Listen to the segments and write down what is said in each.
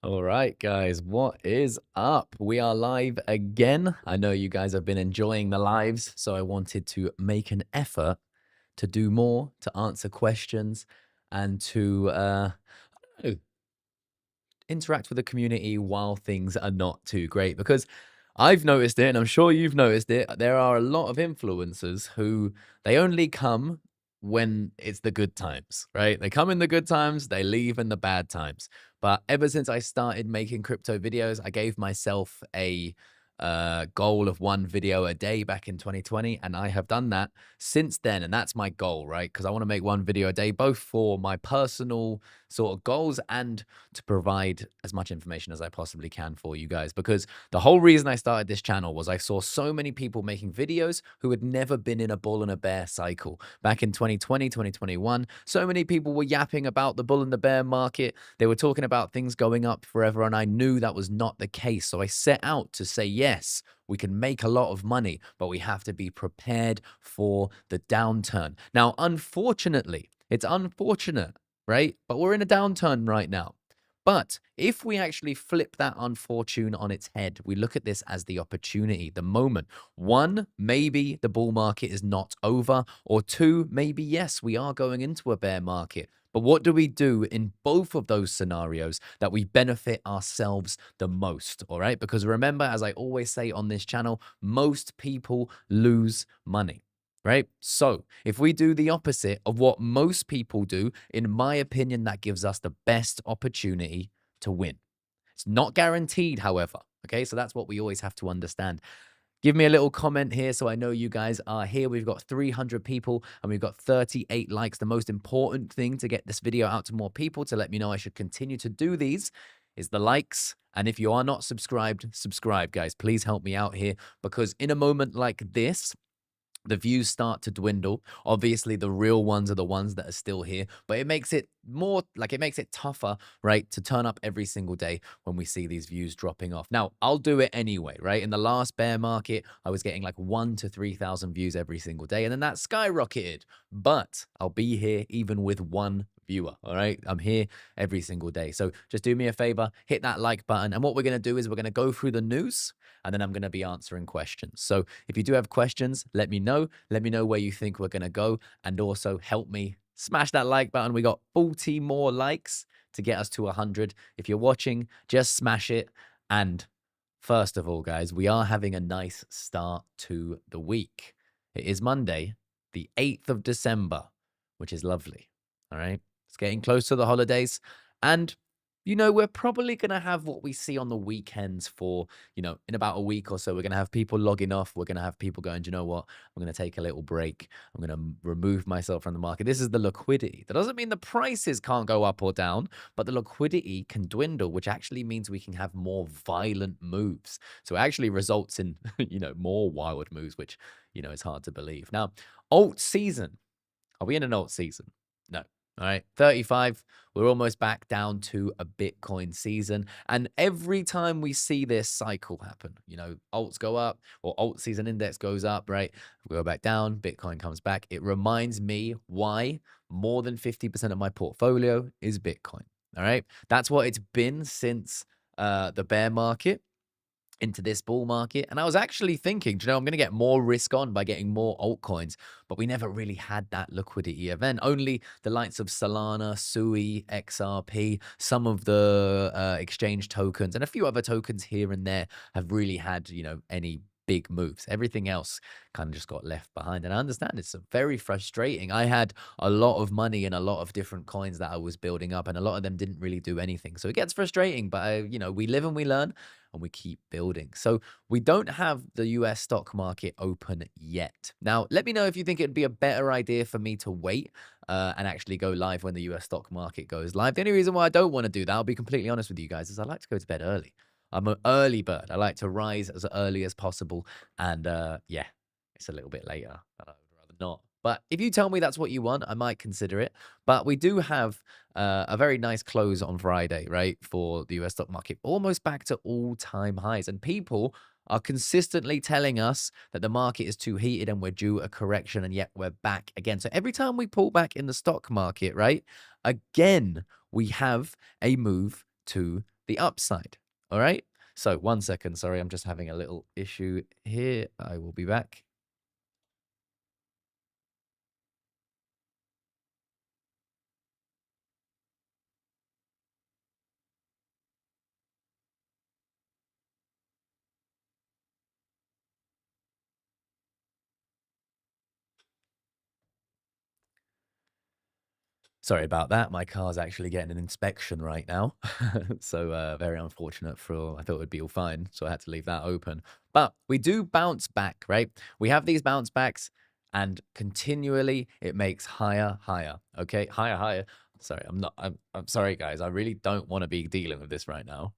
All right, guys, what is up? We are live again. I know you guys have been enjoying the lives, so I wanted to make an effort to do more, to answer questions, and to interact with the community while things are not too great. Because I've noticed it, and I'm sure you've noticed it. There are a lot of influencers who they only come when it's the good times, right? They come in the good times, they leave in the bad times. But ever since I started making crypto videos, I gave myself a goal of one video a day back in 2020, and I have done that since then. And that's my goal, right? Because I want to make one video a day, both for my personal sort of goals and to provide as much information as I possibly can for you guys. Because the whole reason I started this channel was I saw so many people making videos who had never been in a bull and a bear cycle. Back in 2020, 2021, so many people were yapping about the bull and the bear market. They were talking about things going up forever, and I knew that was not the case. So I set out to say, yes, we can make a lot of money, but we have to be prepared for the downturn. Now, unfortunately, it's unfortunate, right? But we're in a downturn right now. But if we actually flip that unfortune on its head, we look at this as the opportunity, the moment. One, maybe the bull market is not over, or two, maybe yes, we are going into a bear market. But what do we do in both of those scenarios that we benefit ourselves the most? All right. Because remember, as I always say on this channel, most people lose money. Right. So if we do the opposite of what most people do, in my opinion, that gives us the best opportunity to win. It's not guaranteed, however. Okay. So that's what we always have to understand. Give me a little comment here so I know you guys are here. We've got 300 people and we've got 38 likes. The most important thing to get this video out to more people, to let me know I should continue to do these, is the likes. And if you are not subscribed, subscribe, guys. Please help me out here, because in a moment like this, the views start to dwindle. Obviously, the real ones are the ones that are still here, but it makes it more like, it makes it tougher, right, to turn up every single day when we see these views dropping off. Now, I'll do it anyway, right? In the last bear market, I was getting like 1,000 to 3,000 views every single day, and then that skyrocketed. But I'll be here even with one viewer. All right. I'm here every single day. So just do me a favor, hit that like button. And what we're going to do is we're going to go through the news, and then I'm going to be answering questions. So if you do have questions, let me know. Let me know where you think we're going to go. And also help me smash that like button. We got 40 more likes to get us to 100. If you're watching, just smash it. And first of all, guys, we are having a nice start to the week. It is Monday, the 8th of December, which is lovely. All right. It's getting close to the holidays. And, we're probably going to have what we see on the weekends for, in about a week or so. We're going to have people logging off. We're going to have people going, do you know what? I'm going to take a little break. I'm going to remove myself from the market. This is the liquidity. That doesn't mean the prices can't go up or down, but the liquidity can dwindle, which actually means we can have more violent moves. So it actually results in, more wild moves, which, is hard to believe. Now, alt season. Are we in an alt season? No. All right, 35. We're almost back down to a Bitcoin season. And every time we see this cycle happen, alts go up or alt season index goes up, right? We go back down, Bitcoin comes back. It reminds me why more than 50% of my portfolio is Bitcoin. All right. That's what it's been since the bear market into this bull market. And I was actually thinking, I'm going to get more risk on by getting more altcoins, but we never really had that liquidity event. Only the likes of Solana, Sui, XRP, some of the exchange tokens, and a few other tokens here and there have really had, any big moves. Everything else kind of just got left behind. And I understand it's very frustrating. I had a lot of money in a lot of different coins that I was building up, and a lot of them didn't really do anything. So it gets frustrating, but we live and we learn and we keep building. So we don't have the US stock market open yet. Now, let me know if you think it'd be a better idea for me to wait and actually go live when the US stock market goes live. The only reason why I don't want to do that, I'll be completely honest with you guys, is I like to go to bed early. I'm an early bird. I like to rise as early as possible. And yeah, it's a little bit later. I would rather not. But if you tell me that's what you want, I might consider it. But we do have a very nice close on Friday, right, for the US stock market, almost back to all-time highs. And people are consistently telling us that the market is too heated and we're due a correction, and yet we're back again. So every time we pull back in the stock market, right, again, we have a move to the upside. All right. So 1 second. Sorry, I'm just having a little issue here. I will be back. Sorry about that. My car's actually getting an inspection right now. So, very unfortunate for I thought it would be all fine, so I had to leave that open. But we do bounce back, right? We have these bounce backs and continually it makes higher, higher. Okay? Higher, higher. Sorry, I'm sorry guys. I really don't want to be dealing with this right now.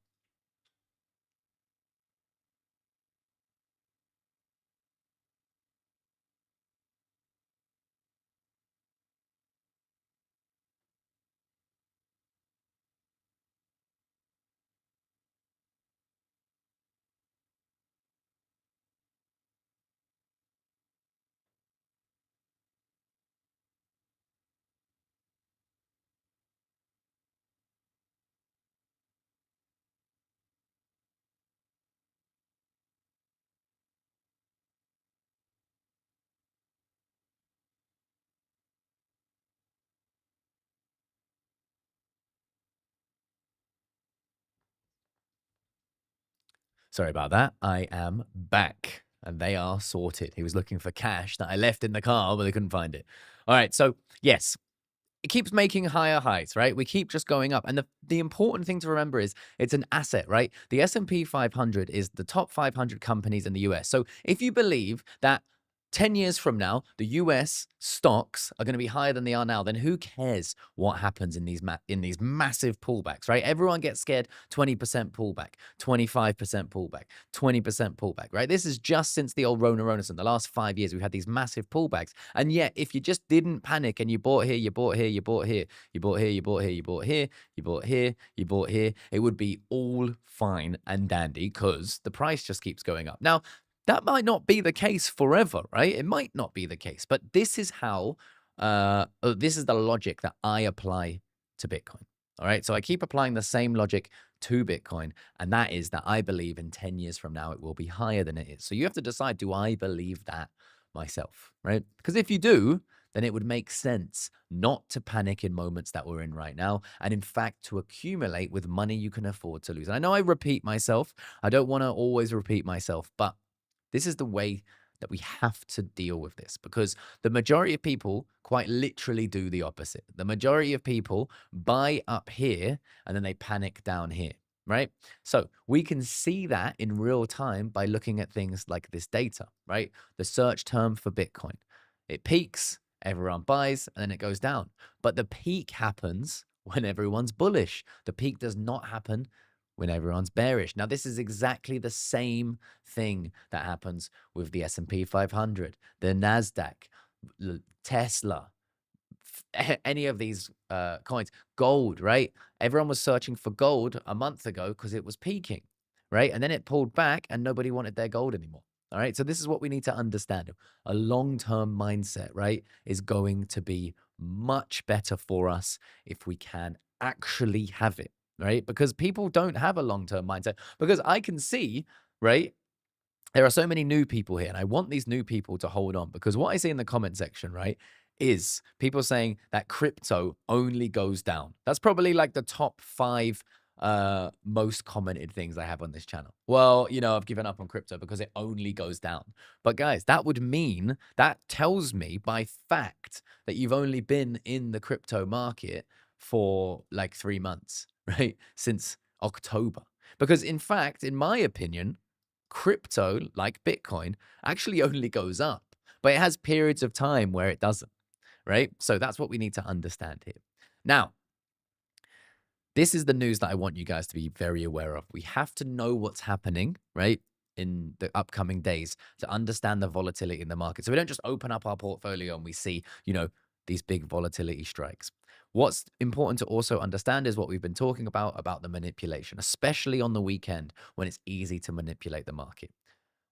Sorry about that. I am back and they are sorted. He was looking for cash that I left in the car, but they couldn't find it. All right. So, yes, it keeps making higher highs, right? We keep just going up. And the important thing to remember is it's an asset, right? The S&P 500 is the top 500 companies in the US. So if you believe that 10 years from now, the US stocks are going to be higher than they are now, then who cares what happens in these massive pullbacks, right? Everyone gets scared. 20% pullback, 25% pullback, 20% pullback, right? This is just since the old Rona Ronason. The last 5 years, we've had these massive pullbacks. And yet, if you just didn't panic and you bought here, you bought here, you bought here, you bought here, you bought here, you bought here, you bought here, you bought here, it would be all fine and dandy because the price just keeps going up. Now, that might not be the case forever, right? It might not be the case, but this is how, this is the logic that I apply to Bitcoin. All right. So I keep applying the same logic to Bitcoin, and that is that I believe in 10 years from now, it will be higher than it is. So you have to decide, do I believe that myself, right? Because if you do, then it would make sense not to panic in moments that we're in right now, and in fact, to accumulate with money you can afford to lose. And I know I repeat myself. I don't want to always repeat myself, but this is the way that we have to deal with this because the majority of people quite literally do the opposite. The majority of people buy up here and then they panic down here, right? So we can see that in real time by looking at things like this data, right? The search term for Bitcoin. It peaks, everyone buys, and then it goes down. But the peak happens when everyone's bullish. The peak does not happen when everyone's bearish. Now, this is exactly the same thing that happens with the S&P 500, the Nasdaq, Tesla, any of these coins, gold, right? Everyone was searching for gold a month ago because it was peaking, right? And then it pulled back and nobody wanted their gold anymore. All right. So this is what we need to understand. A long-term mindset, right, is going to be much better for us if we can actually have it, right? Because people don't have a long-term mindset. Because I can see, right, there are so many new people here, and I want these new people to hold on because what I see in the comment section, right, is people saying that crypto only goes down. That's probably like the top five most commented things I have on this channel. Well, I've given up on crypto because it only goes down. But guys, that tells me by fact that you've only been in the crypto market for like 3 months, right? Since October. Because in fact, in my opinion, crypto, like Bitcoin, actually only goes up, but it has periods of time where it doesn't, right? So that's what we need to understand here. Now, this is the news that I want you guys to be very aware of. We have to know what's happening, right, in the upcoming days to understand the volatility in the market. So we don't just open up our portfolio and we see, these big volatility strikes. What's important to also understand is what we've been talking about the manipulation, especially on the weekend when it's easy to manipulate the market.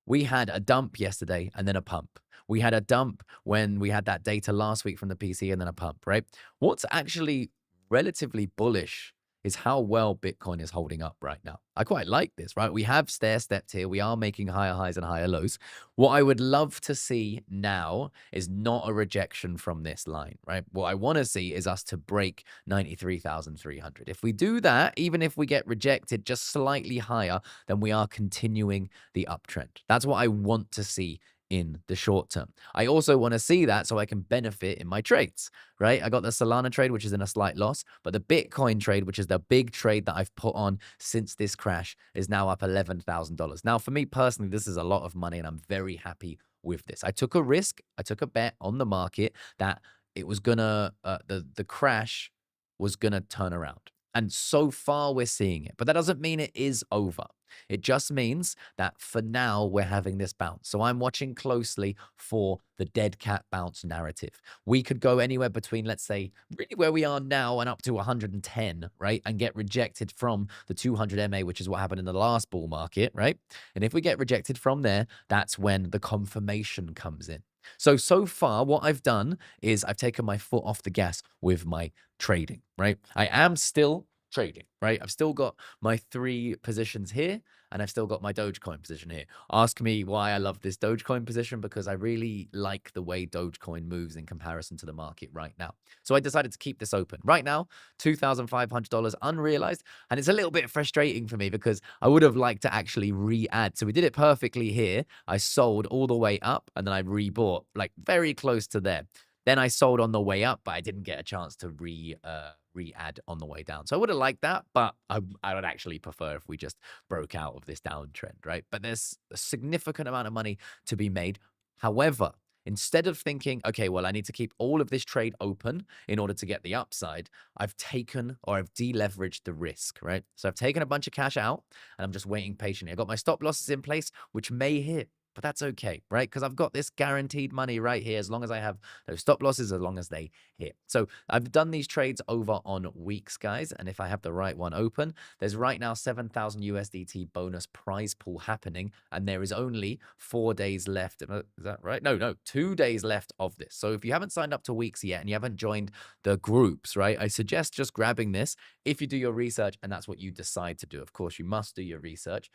We had a dump yesterday and then a pump. We had a dump when we had that data last week from the PC and then a pump, right? What's actually relatively bullish is how well Bitcoin is holding up right now. I quite like this, right? We have stair-stepped here. We are making higher highs and higher lows. What I would love to see now is not a rejection from this line, right? What I want to see is us to break 93,300. If we do that, even if we get rejected just slightly higher, then we are continuing the uptrend. That's what I want to see in the short term. I also want to see that so I can benefit in my trades, right? I got the Solana trade, which is in a slight loss, but the Bitcoin trade, which is the big trade that I've put on since this crash, is now up $11,000. Now, for me personally, this is a lot of money and I'm very happy with this. I took a risk. I took a bet on the market that it was gonna, the crash was gonna turn around. And so far we're seeing it, but that doesn't mean it is over. It just means that for now we're having this bounce. So I'm watching closely for the dead cat bounce narrative. We could go anywhere between, let's say, really where we are now and up to 110, right? And get rejected from the 200 MA, which is what happened in the last bull market, right? And if we get rejected from there, that's when the confirmation comes in. So far, what I've done is I've taken my foot off the gas with my trading, right? I am still trading, right? I've still got my 3 positions here and I've still got my Dogecoin position here. Ask me why I love this Dogecoin position, because I really like the way Dogecoin moves in comparison to the market right now. So I decided to keep this open. Right now, $2,500 unrealized. And it's a little bit frustrating for me because I would have liked to actually re-add. So we did it perfectly here. I sold all the way up and then I rebought like very close to there. Then I sold on the way up, but I didn't get a chance to re-add on the way down. So I would have liked that, but I would actually prefer if we just broke out of this downtrend, right? But there's a significant amount of money to be made. However, instead of thinking, okay, well, I need to keep all of this trade open in order to get the upside, I've taken or I've deleveraged the risk, right? So I've taken a bunch of cash out and I'm just waiting patiently. I got my stop losses in place, which may hit, but that's okay, right? Because I've got this guaranteed money right here as long as I have those stop losses, as long as they hit. So I've done these trades over on weeks, guys. And if I have the right one open, there's right now 7,000 USDT bonus prize pool happening. And there is only 4 days left. Is that right? No, 2 days left of this. So if you haven't signed up to weeks yet and you haven't joined the groups, right, I suggest just grabbing this if you do your research and that's what you decide to do. Of course, you must do your research.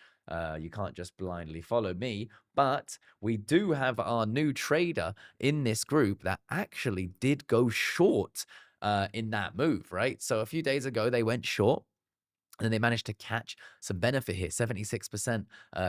You can't just blindly follow me, but we do have our new trader in this group that actually did go short in that move, right? So a few days ago, they went short. And then they managed to catch some benefit here, 76%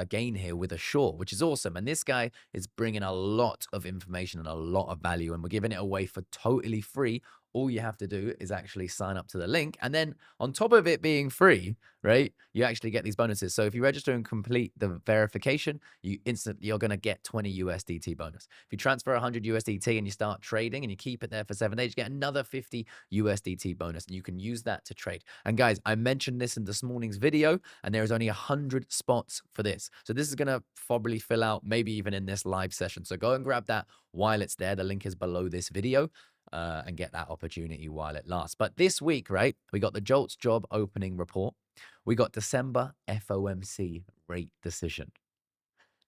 gain here with a short, which is awesome. And this guy is bringing a lot of information and a lot of value, and we're giving it away for totally free. All you have to do is actually sign up to the link. And then on top of it being free, right, you actually get these bonuses. So if you register and complete the verification, you're going to get 20 USDT bonus. If you transfer 100 USDT and you start trading and you keep it there for 7 days, you get another 50 USDT bonus. And you can use that to trade. And guys, I mentioned this in this morning's video, and there is only 100 spots for this. So this is going to probably fill out maybe even in this live session. So go and grab that while it's there. The link is below this video. And get that opportunity while it lasts. But this week, right, we got the JOLTS job opening report. We got December FOMC rate decision.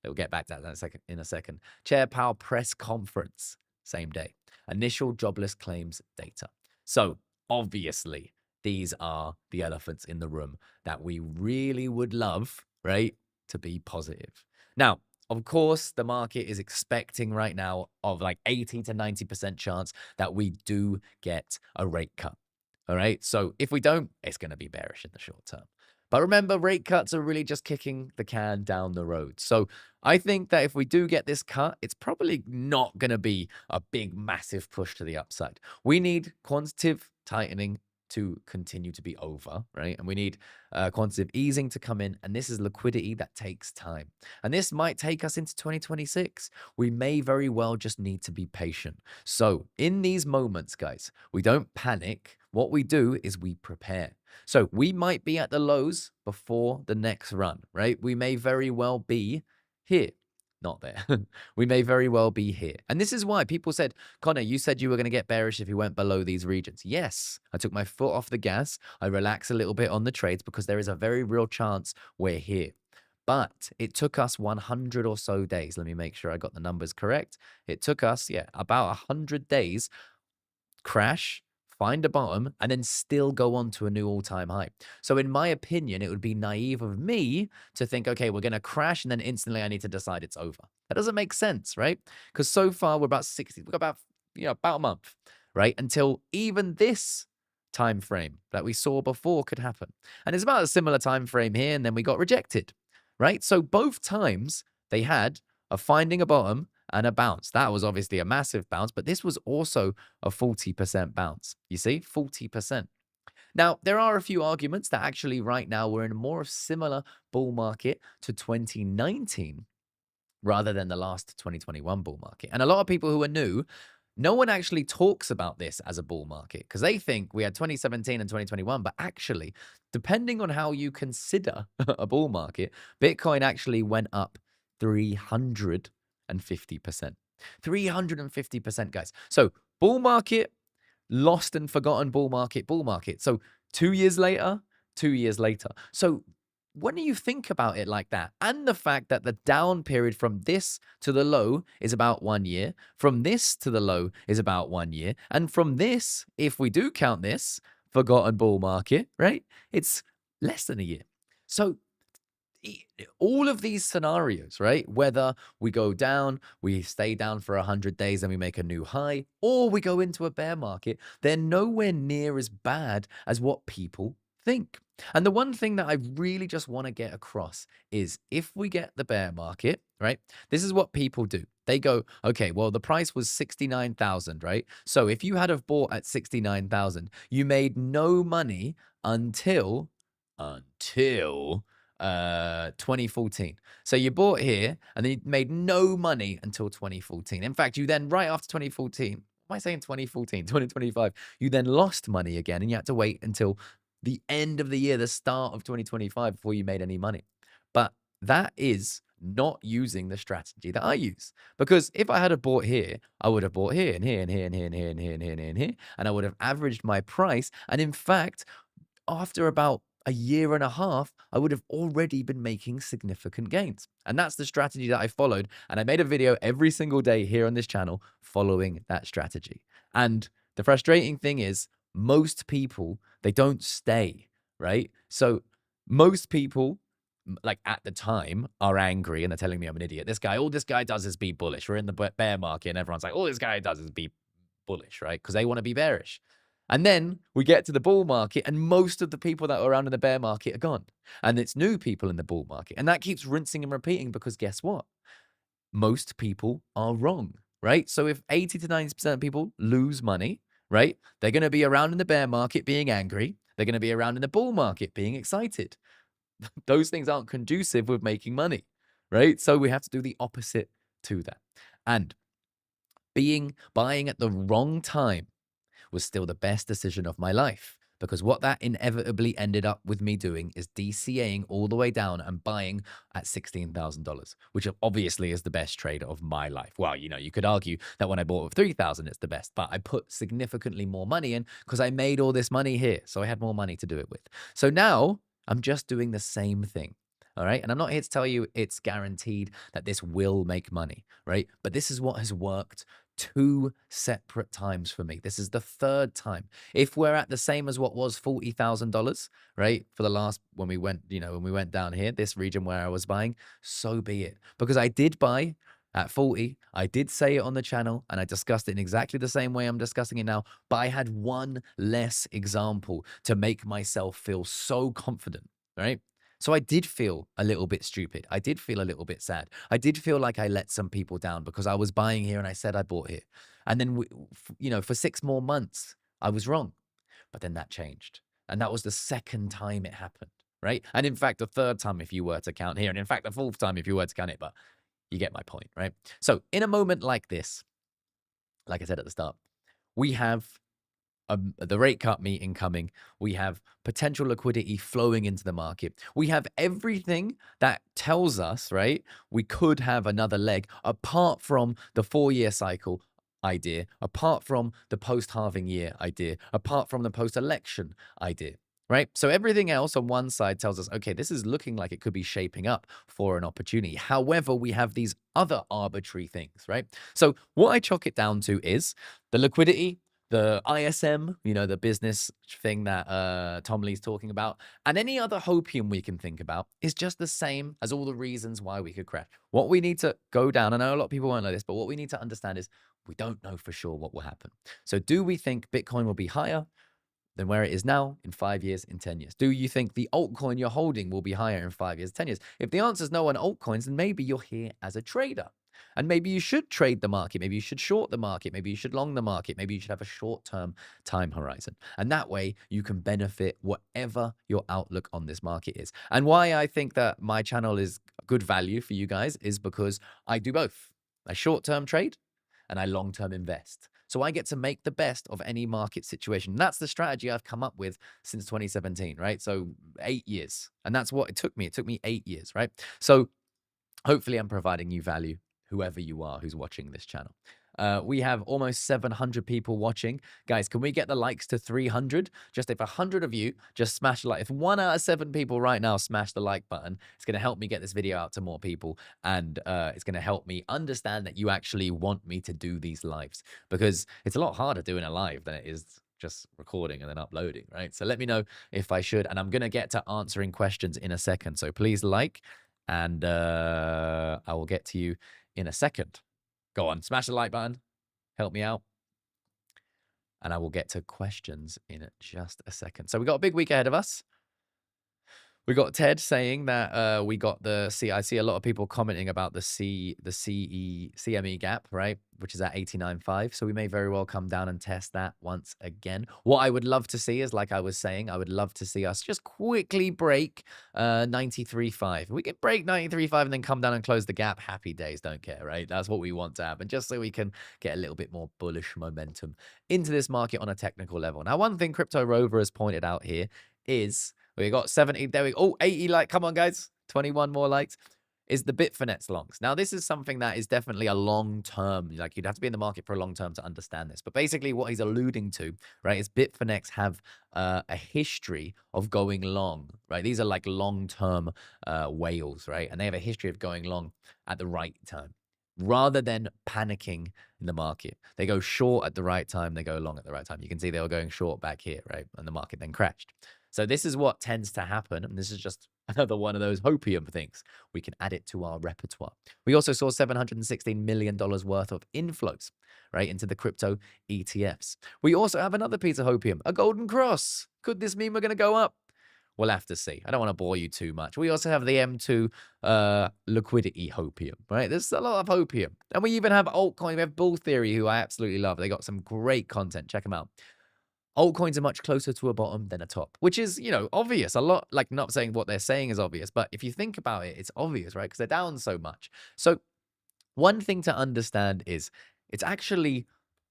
We'll get back to that in a second. Chair Powell press conference, same day. Initial jobless claims data. So obviously, these are the elephants in the room that we really would love, right, to be positive. Now, of course, the market is expecting right now of like 80 to 90% chance that we do get a rate cut. All right. So if we don't, it's going to be bearish in the short term. But remember, rate cuts are really just kicking the can down the road. So I think that if we do get this cut, it's probably not going to be a big, massive push to the upside. We need quantitative tightening to continue to be over, right? And we need quantitative easing to come in. And this is liquidity that takes time. And this might take us into 2026. We may very well just need to be patient. So in these moments, guys, we don't panic. What we do is we prepare. So we might be at the lows before the next run, right? We may very well be here. Not there. We may very well be here. And this is why people said, Connor, you said you were going to get bearish if you went below these regions. Yes, I took my foot off the gas. I relax a little bit on the trades because there is a very real chance we're here. But it took us 100 or so days. Let me make sure I got the numbers correct. It took us, about 100 days. Crash, find a bottom, and then still go on to a new all-time high. So in my opinion, it would be naive of me to think, okay, we're going to crash and then instantly I need to decide it's over. That doesn't make sense, right? Because so far we're about 60, we've got about, about a month, right? Until even this time frame that we saw before could happen. And it's about a similar time frame here, and then we got rejected, right? So both times they had a finding a bottom and a bounce. That was obviously a massive bounce, but this was also a 40% bounce. You see, 40%. Now, there are a few arguments that actually right now we're in a more similar bull market to 2019 rather than the last 2021 bull market. And a lot of people who are new, no one actually talks about this as a bull market because they think we had 2017 and 2021. But actually, depending on how you consider a bull market, Bitcoin actually went up 350%. 350%, guys. So bull market, lost and forgotten bull market, bull market. So 2 years later, 2 years later. So when you think about it like that, and the fact that the down period from this to the low is about 1 year, from this to the low is about 1 year, and from this, if we do count this forgotten bull market, right, it's less than a year. So all of these scenarios, right, whether we go down, we stay down for 100 days and we make a new high, or we go into a bear market, they're nowhere near as bad as what people think. And the one thing that I really just want to get across is if we get the bear market, right, this is what people do. They go, okay, well, the price was 69,000, right? So if you had have bought at 69,000, you made no money until 2014. So you bought here and then you made no money until 2014. In fact, you then right after 2014, why am I saying 2014, 2025, you then lost money again and you had to wait until the end of the year, the start of 2025 before you made any money. But that is not using the strategy that I use. Because if I had have bought here, I would have bought here and here and here and here and here and here and here and here, and I would have averaged my price. And in fact, after about a year and a half, I would have already been making significant gains. And that's the strategy that I followed. And I made a video every single day here on this channel following that strategy. And the frustrating thing is most people, they don't stay, right? So most people, like at the time, are angry and they're telling me I'm an idiot. All this guy does is be bullish. We're in the bear market and everyone's like, all this guy does is be bullish, right? Because they want to be bearish. And then we get to the bull market and most of the people that were around in the bear market are gone. And it's new people in the bull market. And that keeps rinsing and repeating because guess what? Most people are wrong, right? So if 80 to 90% of people lose money, right, they're going to be around in the bear market being angry. They're going to be around in the bull market being excited. Those things aren't conducive with making money, right? So we have to do the opposite to that. And buying at the wrong time was still the best decision of my life. Because what that inevitably ended up with me doing is DCAing all the way down and buying at $16,000, which obviously is the best trade of my life. Well, you could argue that when I bought with 3,000, it's the best, but I put significantly more money in because I made all this money here. So I had more money to do it with. So now I'm just doing the same thing. All right. And I'm not here to tell you it's guaranteed that this will make money, right? But this is what has worked 2 separate times for me. This is the 3rd time. If we're at the same as what was $40,000, right? For the last, when we went down here, this region where I was buying, so be it. Because I did buy at 40. I did say it on the channel and I discussed it in exactly the same way I'm discussing it now, but I had one less example to make myself feel so confident, right? So I did feel a little bit stupid. I did feel a little bit sad. I did feel like I let some people down because I was buying here and I said I bought here. And then, for 6 more months, I was wrong. But then that changed. And that was the 2nd time it happened, right? And in fact, the 3rd time if you were to count here. And in fact, the 4th time if you were to count it. But you get my point, right? So in a moment like this, like I said at the start, we have the rate cut meeting coming. We have potential liquidity flowing into the market. We have everything that tells us, right, we could have another leg apart from the 4-year cycle idea, apart from the post-halving year idea, apart from the post-election idea, right? So everything else on one side tells us, okay, this is looking like it could be shaping up for an opportunity. However, we have these other arbitrary things, right? So what I chalk it down to is the liquidity the ISM, you know, the business thing that Tom Lee's talking about, and any other hopium we can think about is just the same as all the reasons why we could crash. What we need to go down, I know a lot of people won't know this, but what we need to understand is we don't know for sure what will happen. So do we think Bitcoin will be higher than where it is now in 5 years, in 10 years? Do you think the altcoin you're holding will be higher in 5 years, 10 years? If the answer is no on altcoins, then maybe you're here as a trader. And maybe you should trade the market. Maybe you should short the market. Maybe you should long the market. Maybe you should have a short-term time horizon. And that way you can benefit whatever your outlook on this market is. And why I think that my channel is good value for you guys is because I do both. I short-term trade and I long-term invest. So I get to make the best of any market situation. That's the strategy I've come up with since 2017, right? So 8 years. And that's what it took me. It took me 8 years, right? So hopefully I'm providing you value, whoever you are who's watching this channel. We have almost 700 people watching. Guys, can we get the likes to 300? Just if 100 of you just smash the like. If 1 out of 7 people right now smash the like button, it's going to help me get this video out to more people. And it's going to help me understand that you actually want me to do these lives. Because it's a lot harder doing a live than it is just recording and then uploading, right? So let me know if I should. And I'm going to get to answering questions in a second. So please like, and I will get to you in a second. Go on, smash the like button, help me out, and I will get to questions in just a second. So we got a big week ahead of us. We got Ted saying that we got the I see a lot of people commenting about the CME gap, right? Which is at 89.5. So we may very well come down and test that once again. What I would love to see is, like I was saying, I would love to see us just quickly break 93.5. We can break 93.5 and then come down and close the gap. Happy days, don't care, right? That's what we want to happen, just so we can get a little bit more bullish momentum into this market on a technical level. Now, one thing Crypto Rover has pointed out here is, we got 70, there we go. Oh, 80 like, come on, guys. 21 more likes. Is the Bitfinex longs. Now, this is something that is definitely a long-term, like you'd have to be in the market for a long term to understand this. But basically what he's alluding to, right, is Bitfinex have a history of going long, right? These are like long-term whales, right? And they have a history of going long at the right time, rather than panicking in the market. They go short at the right time, they go long at the right time. You can see they were going short back here, right? And the market then crashed. So this is what tends to happen. And this is just another one of those hopium things. We can add it to our repertoire. We also saw $716 million worth of inflows, right, into the crypto ETFs. We also have another piece of hopium, a golden cross. Could this mean we're going to go up? We'll have to see. I don't want to bore you too much. We also have the M2 liquidity hopium, right? There's a lot of hopium. And we even have altcoin. We have Bull Theory, who I absolutely love. They got some great content. Check them out. Altcoins are much closer to a bottom than a top, which is, you know, obvious. A lot, like, not saying what they're saying is obvious, but if you think about it, it's obvious, right? Because they're down so much. So one thing to understand is it's actually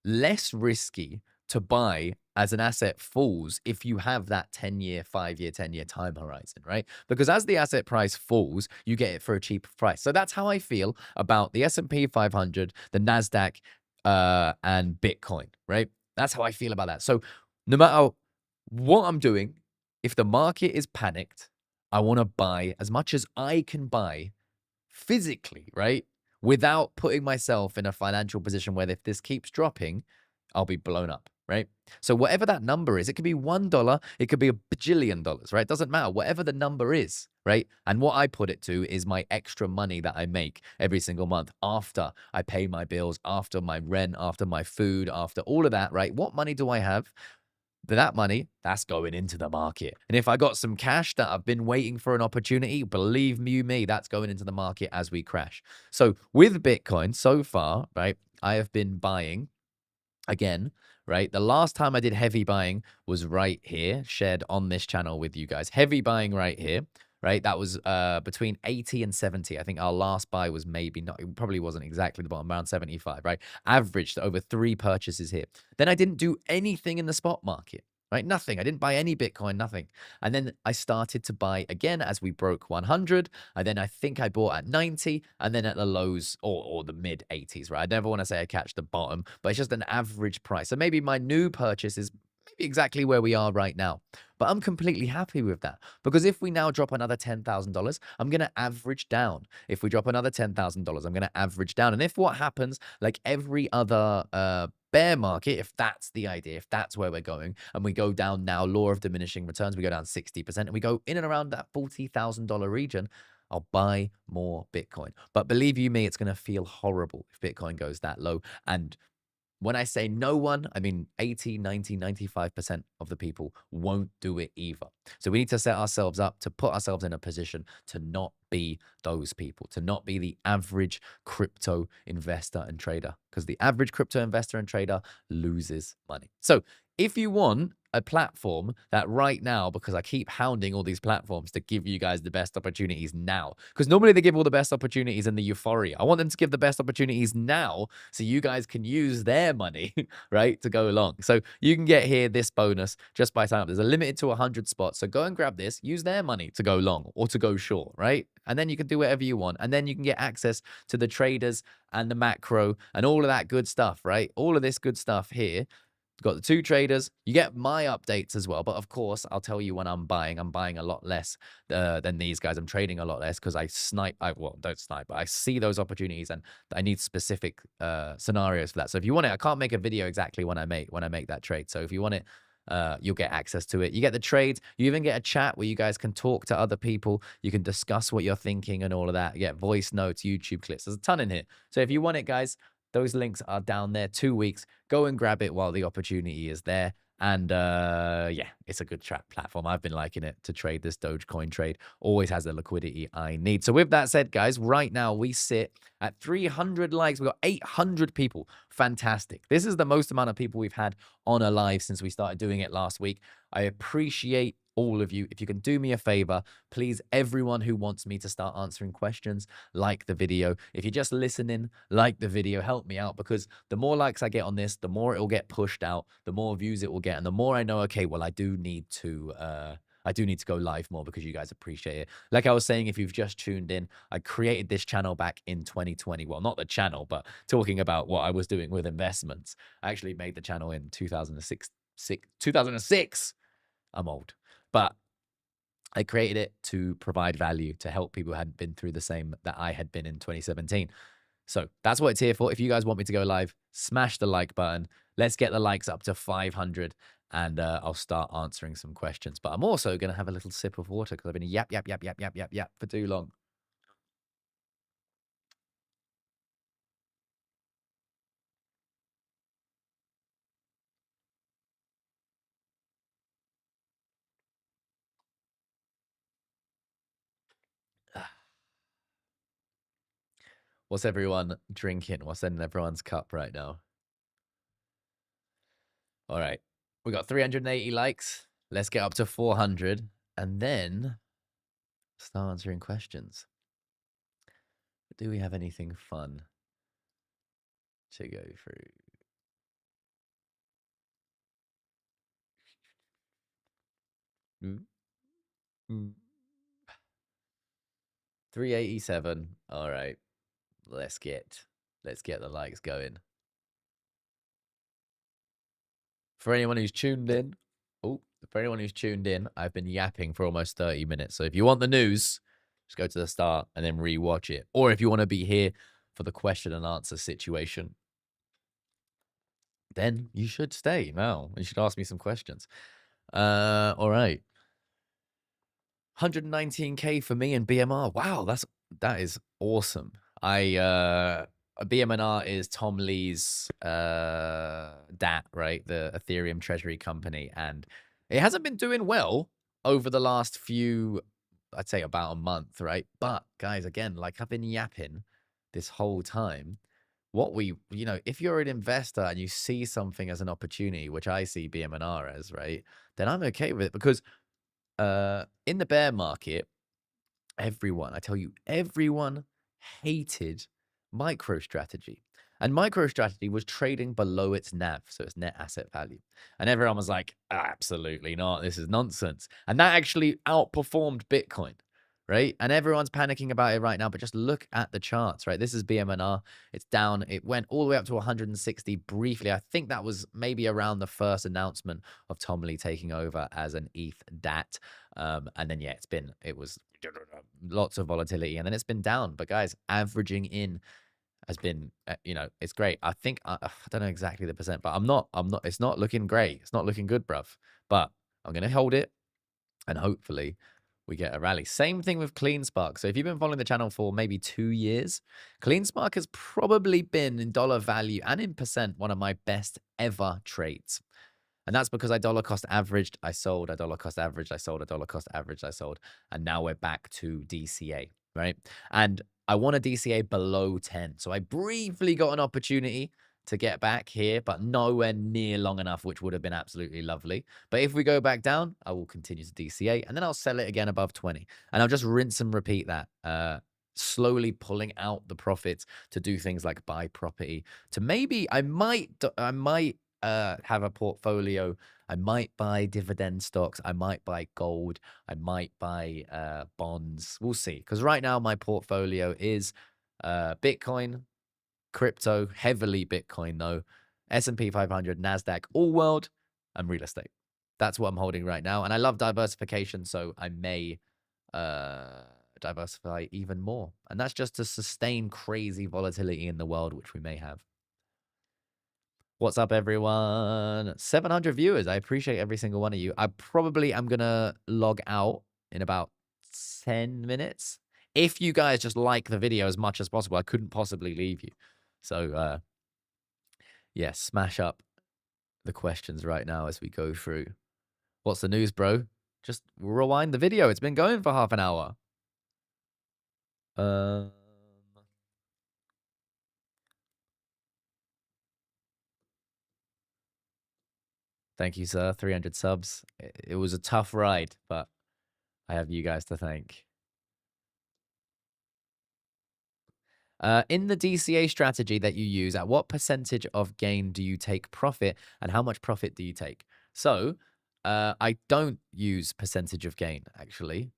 less risky to buy as an asset falls if you have that 10-year, 5-year, 10-year time horizon, right? Because as the asset price falls, you get it for a cheaper price. So that's how I feel about the S&P 500, the NASDAQ, and Bitcoin, right? That's how I feel about that. So no matter what I'm doing, if the market is panicked, I want to buy as much as I can buy physically, right? Without putting myself in a financial position where if this keeps dropping, I'll be blown up, right? So whatever that number is, it could be $1, it could be a bajillion dollars, right? It doesn't matter, whatever the number is, right? And what I put it to is my extra money that I make every single month after I pay my bills, after my rent, after my food, after all of that, right? What money do I have? That money, that's going into the market. And if I got some cash that I've been waiting for an opportunity, believe me, that's going into the market as we crash. So with Bitcoin so far, right, I have been buying again, right? The last time I did heavy buying was right here, shared on this channel with you guys. Heavy buying right here, right? That was between 80 and 70. I think our last buy was maybe not, it probably wasn't exactly the bottom, around 75, right? Averaged over 3 purchases here. Then I didn't do anything in the spot market, right? Nothing. I didn't buy any Bitcoin, nothing. And then I started to buy again as we broke 100. And then I think I bought at 90 and then at the lows or the mid 80s, right? I never want to say I catch the bottom, but it's just an average price. So maybe my new purchase is maybe exactly where we are right now. But I'm completely happy with that, because if we now drop another $10,000, I'm going to average down. If we drop another $10,000, I'm going to average down. And if what happens, like every other bear market, if that's the idea, if that's where we're going, and we go down now, law of diminishing returns, we go down 60%, and we go in and around that $40,000 region, I'll buy more Bitcoin. But believe you me, it's going to feel horrible if Bitcoin goes that low. And when I say no one, I mean 80, 90, 95% of the people won't do it either. So we need to set ourselves up to put ourselves in a position to not be those people, to not be the average crypto investor and trader, because the average crypto investor and trader loses money. So if you want a platform that right now, because I keep hounding all these platforms to give you guys the best opportunities now, because normally they give all the best opportunities in the euphoria. I want them to give the best opportunities now so you guys can use their money, right, to go along. So you can get here this bonus just by signing up. There's a limited to 100 spots. So go and grab this, use their money to go long or to go short, right? And then you can do whatever you want. And then you can get access to the traders and the macro and all of that good stuff, right? All of this good stuff here. Got the 2 traders. You get my updates as well. But of course, I'll tell you when I'm buying. I'm buying a lot less than these guys. I'm trading a lot less because I snipe. Well, don't snipe, but I see those opportunities and I need specific scenarios for that. So if you want it, I can't make a video exactly when I make that trade. So if you want it, you'll get access to it. You get the trades. You even get a chat where you guys can talk to other people. You can discuss what you're thinking and all of that. You get voice notes, YouTube clips. There's a ton in here. So if you want it, guys, those links are down there. 2 weeks. Go and grab it while the opportunity is there. And yeah, it's a good platform. I've been liking it to trade this Dogecoin trade. Always has the liquidity I need. So with that said, guys, right now we sit at 300 likes. We got 800 people. Fantastic. This is the most amount of people we've had on a live since we started doing it last week. I appreciate all of you. If you can do me a favor, please, everyone who wants me to start answering questions, like the video. If you're just listening, like the video, help me out, because the more likes I get on this, the more it will get pushed out, the more views it will get, and the more I know, okay, well, I do need to go live more because you guys appreciate it. Like I was saying, if you've just tuned in, I created this channel back in 2020. Well, not the channel, but talking about what I was doing with investments. I actually made the channel in 2006. I'm old. But I created it to provide value, to help people who hadn't been through the same that I had been in 2017. So that's what it's here for. If you guys want me to go live, smash the like button. Let's get the likes up to 500 and I'll start answering some questions. But I'm also going to have a little sip of water because I've been yap for too long. What's everyone drinking? What's in everyone's cup right now? All right. We got 380 likes. Let's get up to 400 and then start answering questions. Do we have anything fun to go through? Mm. 387. All right. Let's get the likes going. For anyone who's tuned in, I've been yapping for almost 30 minutes. So if you want the news, just go to the start and then rewatch it. Or if you want to be here for the question and answer situation, then you should stay. Now, you should ask me some questions. All right. 119K for me and BMR. Wow, that is awesome. BMNR is Tom Lee's DAT, right? The Ethereum Treasury company, and it hasn't been doing well over the last few, I'd say about a month, right? But guys, again, like I've been yapping this whole time. If you're an investor and you see something as an opportunity, which I see BMNR as, right, then I'm okay with it because in the bear market, everyone hated MicroStrategy. And MicroStrategy was trading below its NAV, so its net asset value. And everyone was like, absolutely not. This is nonsense. And that actually outperformed Bitcoin, right? And everyone's panicking about it right now, but just look at the charts, right? This is BMNR. It's down. It went all the way up to 160 briefly. I think that was maybe around the first announcement of Tom Lee taking over as an ETH DAT. And then, yeah, it was lots of volatility, and then it's been down. But guys, averaging in has been, you know, it's great. I think I don't know exactly the percent, but I'm not. It's not looking great. It's not looking good, bruv. But I'm gonna hold it, and hopefully we get a rally. Same thing with CleanSpark. So if you've been following the channel for maybe 2 years, CleanSpark has probably been in dollar value and in percent one of my best ever trades. And that's because I dollar cost averaged, I sold, I dollar cost averaged, I sold, I dollar cost averaged, I sold. And now we're back to DCA, right? And I want a DCA below 10. So I briefly got an opportunity to get back here, but nowhere near long enough, which would have been absolutely lovely. But if we go back down, I will continue to DCA and then I'll sell it again above 20. And I'll just rinse and repeat that. Slowly pulling out the profits to do things like buy property, to maybe I might have a portfolio. I might buy dividend stocks. I might buy gold. I might buy bonds. We'll see. Because right now my portfolio is Bitcoin, crypto, heavily Bitcoin though, S&P 500, NASDAQ, all world, and real estate. That's what I'm holding right now. And I love diversification, so I may diversify even more. And that's just to sustain crazy volatility in the world, which we may have. What's up, everyone? 700 viewers. I appreciate every single one of you. I probably am going to log out in about 10 minutes. If you guys just like the video as much as possible, I couldn't possibly leave you. So, yeah, smash up the questions right now as we go through. What's the news, bro? Just rewind the video. It's been going for half an hour. Thank you, sir. 300 subs. It was a tough ride, but I have you guys to thank. In the DCA strategy that you use, at what percentage of gain do you take profit and how much profit do you take? So I don't use percentage of gain, actually.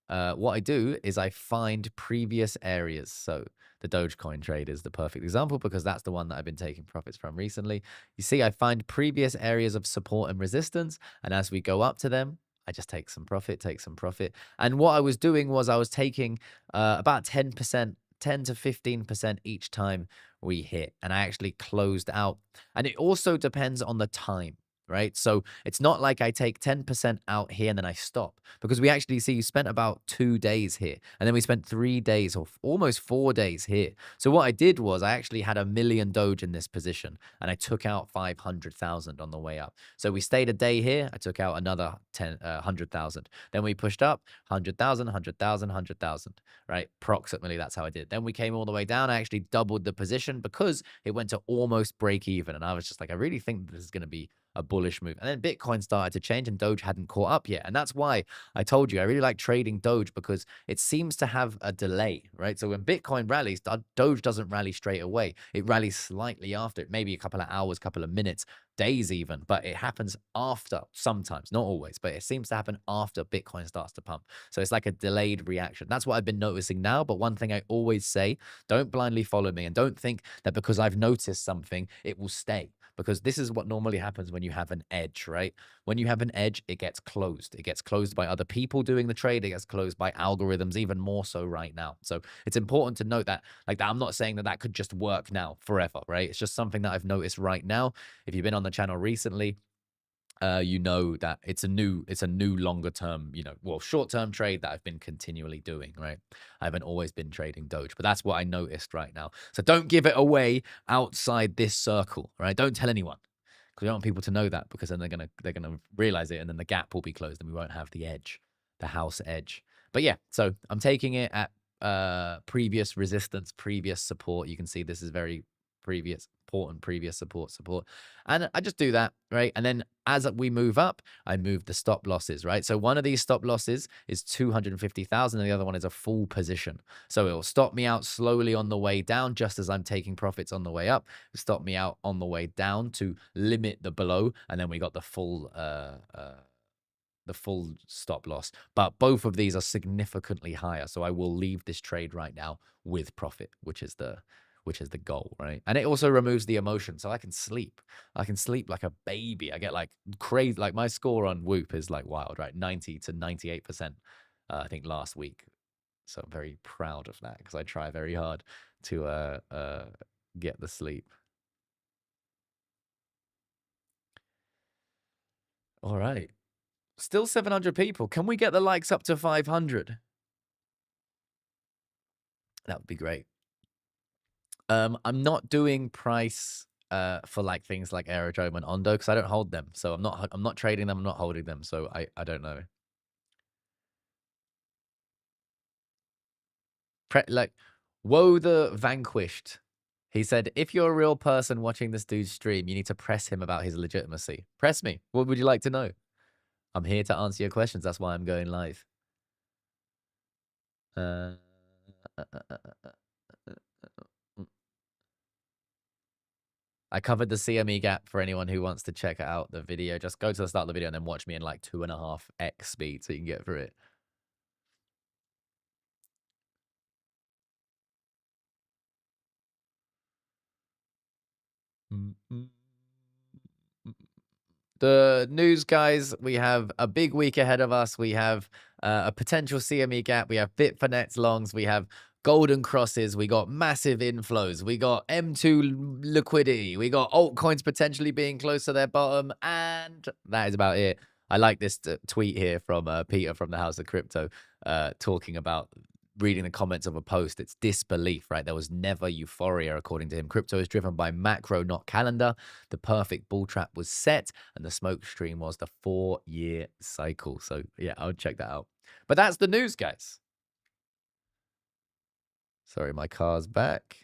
What I do is I find previous areas. So the Dogecoin trade is the perfect example because that's the one that I've been taking profits from recently. You see, I find previous areas of support and resistance. And as we go up to them, I just take some profit, take some profit. And what I was doing was I was taking about 10%, 10 to 15% each time we hit. And I actually closed out. And it also depends on the time. Right. So it's not like I take 10% out here and then I stop, because we actually see you spent about 2 days here and then we spent 3 days or almost 4 days here. So what I did was I actually had 1,000,000 Doge in this position and I took out 500,000 on the way up. So we stayed a day here. I took out another 100,000. Then we pushed up 100,000, 100,000, 100,000, right? Approximately that's how I did. Then we came all the way down. I actually doubled the position because it went to almost break even. And I was just like, I really think this is going to be a bullish move. And then Bitcoin started to change and Doge hadn't caught up yet. And that's why I told you I really like trading Doge, because it seems to have a delay, right? So when Bitcoin rallies, Doge doesn't rally straight away. It rallies slightly after it, maybe a couple of hours, couple of minutes, days even, but it happens after sometimes, not always, but it seems to happen after Bitcoin starts to pump. So it's like a delayed reaction. That's what I've been noticing now. But one thing I always say, don't blindly follow me and don't think that because I've noticed something, it will stay. Because this is what normally happens when you have an edge, right? When you have an edge, it gets closed. It gets closed by other people doing the trade. It gets closed by algorithms, even more so right now. So it's important to note that, like that, I'm not saying that that could just work now forever, right? It's just something that I've noticed right now. If you've been on the channel recently, you know that it's a new longer term, short term trade that I've been continually doing, right? I haven't always been trading Doge, but that's what I noticed right now. So don't give it away outside this circle, right? Don't tell anyone, because we don't want people to know that, because then they're gonna realize it, and then the gap will be closed, and we won't have the edge, the house edge. But yeah, so I'm taking it at previous resistance, previous support. You can see this is very important previous support, and I just do that, right? And then as we move up, I move the stop losses, right? So one of these stop losses is 250,000 and the other one is a full position. So it will stop me out slowly on the way down, just as I'm taking profits on the way up. Stop me out on the way down to limit the below, and then we got the full stop loss. But both of these are significantly higher, so I will leave this trade right now with profit, which is the goal, right? And it also removes the emotion, so I can sleep like a baby. I get like crazy, like my score on Whoop is like wild, right? 90 to 98%, I think last week. So I'm very proud of that, because I try very hard to get the sleep. All right. Still 700 people. Can we get the likes up to 500? That would be great. I'm not doing price for like things like Aerodrome and Ondo because I don't hold them. So I'm not trading them, I'm not holding them. So I don't know. Like, woe the vanquished. He said, if you're a real person watching this dude's stream, you need to press him about his legitimacy. Press me. What would you like to know? I'm here to answer your questions. That's why I'm going live. Uh, I covered the CME gap for anyone who wants to check out the video. Just go to the start of the video and then watch me in like 2.5x speed so you can get through it. The news, guys, we have a big week ahead of us. We have a potential CME gap. We have Bitfinex longs. We have golden crosses. We got massive inflows. We got M2 liquidity. We got altcoins potentially being close to their bottom. And that is about it. I like this tweet here from Peter from the House of Crypto talking about reading the comments of a post. It's disbelief, right? There was never euphoria, according to him. Crypto is driven by macro, not calendar. The perfect bull trap was set, and the smoke stream was the 4-year cycle. So, yeah, I would check that out. But that's the news, guys. Sorry, my car's back.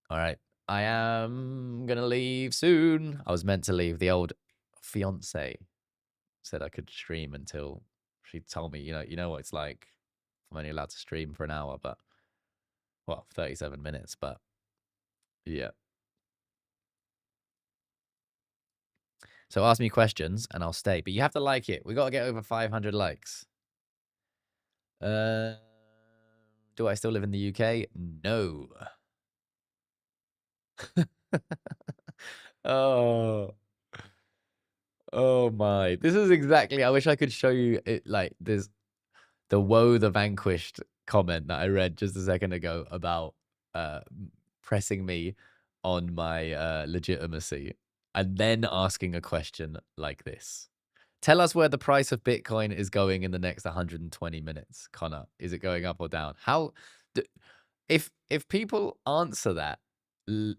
All right. I am going to leave soon. I was meant to leave. The old fiance said I could stream until she told me, you know what it's like. I'm only allowed to stream for an hour, but, well, 37 minutes, but yeah. So ask me questions and I'll stay. But you have to like it. We got to get over 500 likes. Do I still live in the UK? No. Oh. Oh my. This is exactly, I wish I could show you it like this, the woe the vanquished comment that I read just a second ago about pressing me on my legitimacy and then asking a question like this. Tell us where the price of Bitcoin is going in the next 120 minutes, Connor. Is it going up or down? How do, if people answer that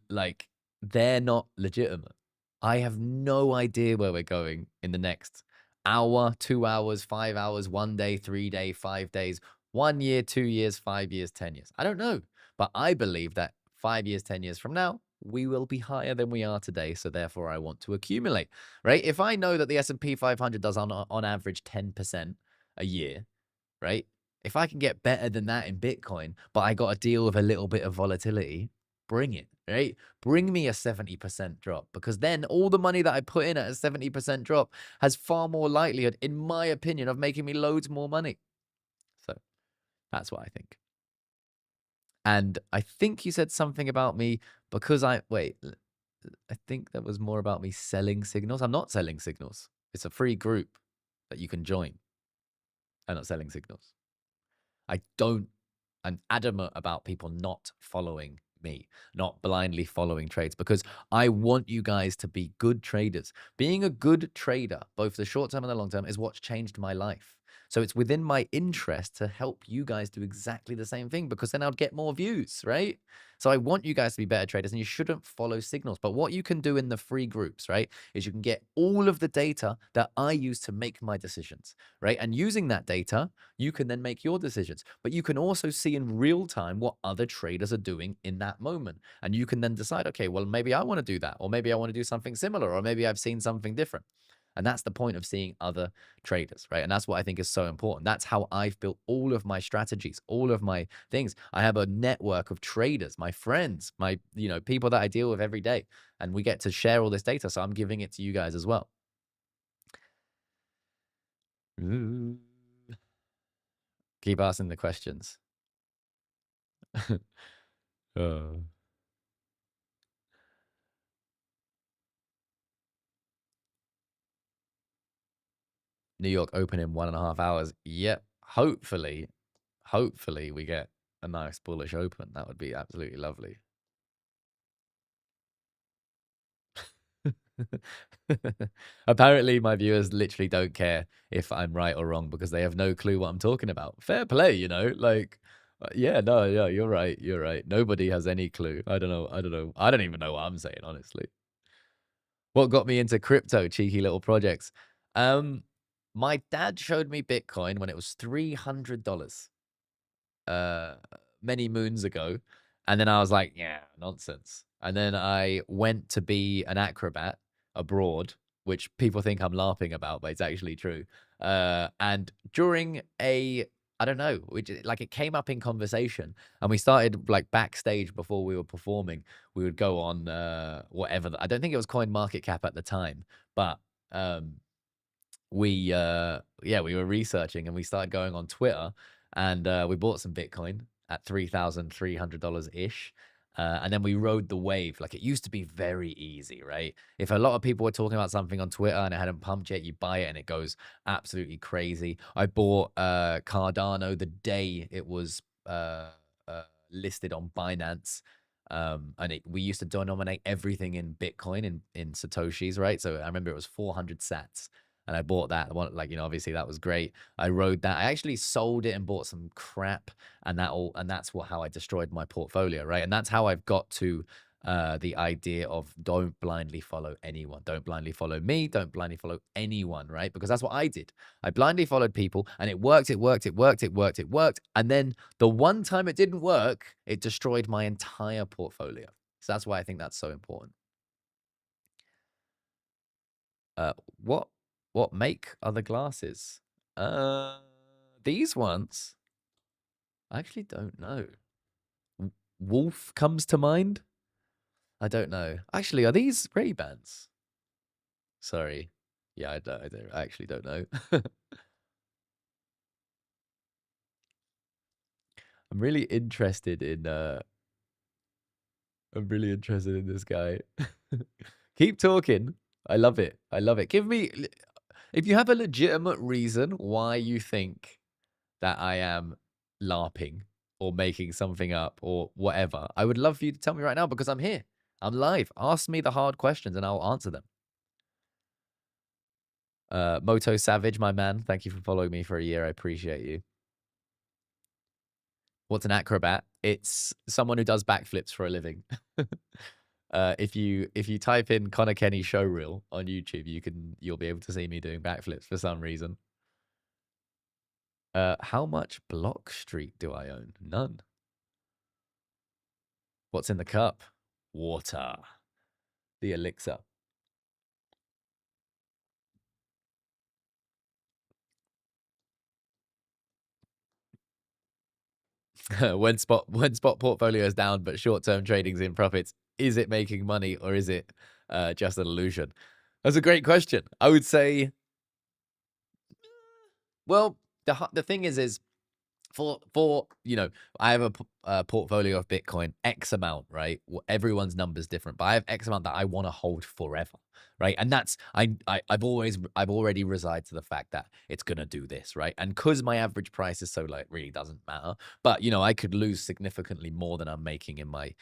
like they're not legitimate, I have no idea where we're going in the next hour, 2 hours, 5 hours, 1 day, 3 day, 5 days, 1 year, 2 years, 5 years, 10 years. I don't know, but I believe that 5 years, 10 years from now, we will be higher than we are today. So therefore, I want to accumulate, right? If I know that the S&P 500 does on average 10% a year, right? If I can get better than that in Bitcoin, but I got to deal with a little bit of volatility, bring it, right? Bring me a 70% drop, because then all the money that I put in at a 70% drop has far more likelihood, in my opinion, of making me loads more money. So that's what I think. And I think you said something about me because I think that was more about me selling signals. I'm not selling signals. It's a free group that you can join. I'm not selling signals. I'm adamant about people not following me, not blindly following trades, because I want you guys to be good traders. Being a good trader, both the short term and the long term, is what's changed my life. So it's within my interest to help you guys do exactly the same thing, because then I'd get more views, right? So I want you guys to be better traders, and you shouldn't follow signals. But what you can do in the free groups, right, is you can get all of the data that I use to make my decisions, right? And using that data, you can then make your decisions. But you can also see in real time what other traders are doing in that moment. And you can then decide, okay, well, maybe I want to do that, or maybe I want to do something similar, or maybe I've seen something different. And that's the point of seeing other traders, right? And that's what I think is so important. That's how I've built all of my strategies, all of my things. I have a network of traders, my friends, my, people that I deal with every day, and we get to share all this data. So I'm giving it to you guys as well. Keep asking the questions. Oh. New York open in 1.5 hours. Yep. Hopefully we get a nice bullish open. That would be absolutely lovely. Apparently, my viewers literally don't care if I'm right or wrong because they have no clue what I'm talking about. Fair play, like, yeah, no, yeah, you're right, you're right. Nobody has any clue. I don't know, I don't know. I don't even know what I'm saying, honestly. What got me into crypto? Cheeky little projects. Um, my dad showed me Bitcoin when it was $300. uh, many moons ago. And then I was like, yeah, nonsense. And then I went to be an acrobat abroad, which people think I'm laughing about, but it's actually true. And during I don't know, which like it came up in conversation, and we started like backstage before we were performing. We would go on whatever. I don't think it was Coin Market Cap at the time, but um, we were researching and we started going on Twitter and we bought some Bitcoin at $3,300 ish. And then we rode the wave. Like it used to be very easy, right? If a lot of people were talking about something on Twitter and it hadn't pumped yet, you buy it and it goes absolutely crazy. I bought Cardano the day it was listed on Binance. And we used to denominate everything in Bitcoin in Satoshis, right? So I remember it was 400 sats and I bought that one. Like, obviously that was great. I rode that. I actually sold it and bought some crap, and that's how I destroyed my portfolio, right? And that's how I've got to the idea of don't blindly follow anyone. Don't blindly follow me. Don't blindly follow anyone, right? Because that's what I did. I blindly followed people and it worked, it worked, it worked, it worked, it worked. And then the one time it didn't work, it destroyed my entire portfolio. So that's why I think that's so important. Uh, what what make are the glasses? These ones, I actually don't know. Wolf comes to mind. I don't know. Actually, are these Ray-Bans? Sorry. Yeah, I actually don't know. I'm really interested in this guy. Keep talking. I love it. I love it. If you have a legitimate reason why you think that I am LARPing or making something up or whatever, I would love for you to tell me right now because I'm here. I'm live. Ask me the hard questions and I'll answer them. Moto Savage, my man, thank you for following me for a year. I appreciate you. What's an acrobat? It's someone who does backflips for a living. If you type in Connor Kenny showreel on YouTube, you'll be able to see me doing backflips for some reason. How much Block Street do I own? None. What's in the cup? Water. The elixir. when spot portfolio is down, but short-term trading's in profits, is it making money or is it just an illusion? That's a great question. I would say, well, the thing is for I have a portfolio of Bitcoin, X amount, right? Everyone's number's different, but I have X amount that I want to hold forever, right? And that's I've already resigned to the fact that it's gonna do this, right? And because my average price is so low, it really doesn't matter. But I could lose significantly more than I'm making in my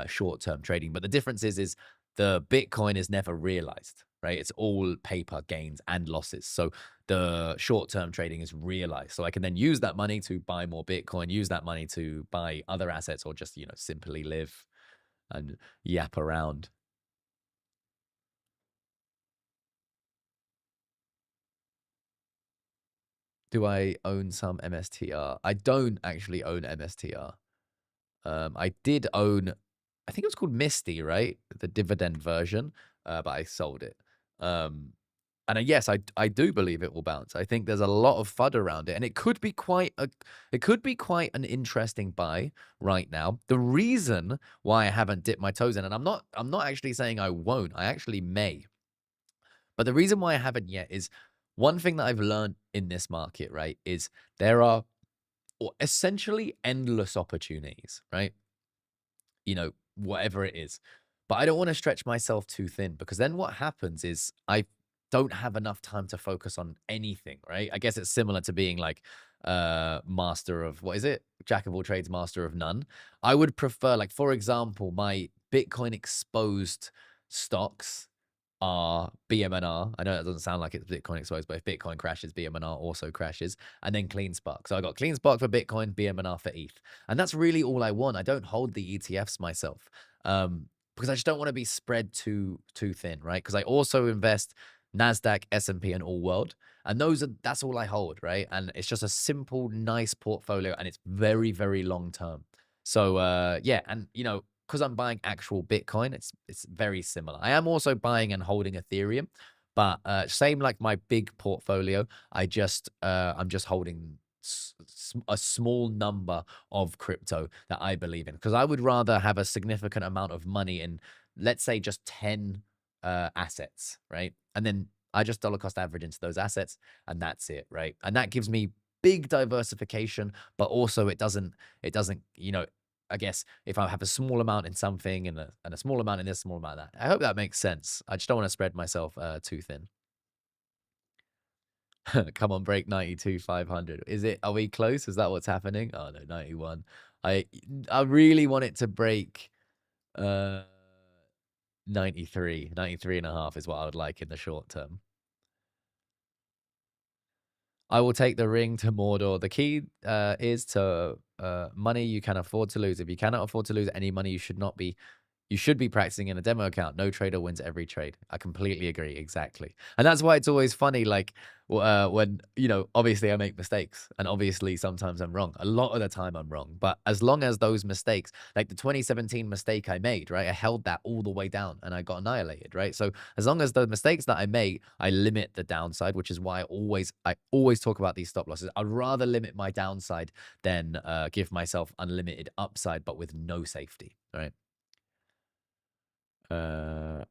short-term trading. But the difference is the Bitcoin is never realized, right? It's all paper gains and losses. So the short-term trading is realized. So I can then use that money to buy more Bitcoin, use that money to buy other assets, or just, simply live and yap around. Do I own some MSTR? I don't actually own MSTR. I did own, I think it was called Misty, right? The dividend version, but I sold it. And yes, I do believe it will bounce. I think there's a lot of FUD around it, and it could be quite an interesting buy right now. The reason why I haven't dipped my toes in, and I'm not actually saying I won't. I actually may. But the reason why I haven't yet is one thing that I've learned in this market, right, is there are essentially endless opportunities, right? Whatever it is. But I don't want to stretch myself too thin because then what happens is don't have enough time to focus on anything, right? I guess it's similar to being like master of what is it? Jack of all trades, master of none. I would prefer, like, for example, my Bitcoin exposed stocks are BMNR. I know that doesn't sound like it's Bitcoin exposed, but if Bitcoin crashes, BMNR also crashes, and then Clean Spark. So I got Clean Spark for Bitcoin, BMNR for ETH. And that's really all I want. I don't hold the ETFs myself. Because I just don't want to be spread too thin, right? Because I also invest Nasdaq, S&P, and All World, and that's all I hold, right? And it's just a simple, nice portfolio, and it's very, very long term. So yeah, and because I'm buying actual Bitcoin, it's very similar. I am also buying and holding Ethereum, but same like my big portfolio. I'm just holding a small number of crypto that I believe in, because I would rather have a significant amount of money in, let's say, just 10 assets, right? And then I just dollar cost average into those assets, and that's it, right? And that gives me big diversification, but also it doesn't, I guess if I have a small amount in something and a small amount in this, small amount of that. I hope that makes sense. I just don't want to spread myself too thin. Come on, break 92, 500. Are we close? Is that what's happening? Oh no, 91. I I really want it to break uh 93, 93 and a half is what I would like in the short term. I will take the ring to Mordor. The key is to money you can afford to lose. If you cannot afford to lose any money, you should be practicing in a demo account. No trader wins every trade. I completely agree. Exactly. And that's why it's always funny, like, when, obviously I make mistakes, and obviously sometimes I'm wrong. A lot of the time I'm wrong. But as long as those mistakes, like the 2017 mistake I made, right? I held that all the way down and I got annihilated, right? So as long as the mistakes that I make, I limit the downside, which is why I always talk about these stop losses. I'd rather limit my downside than give myself unlimited upside, but with no safety, right? Uh,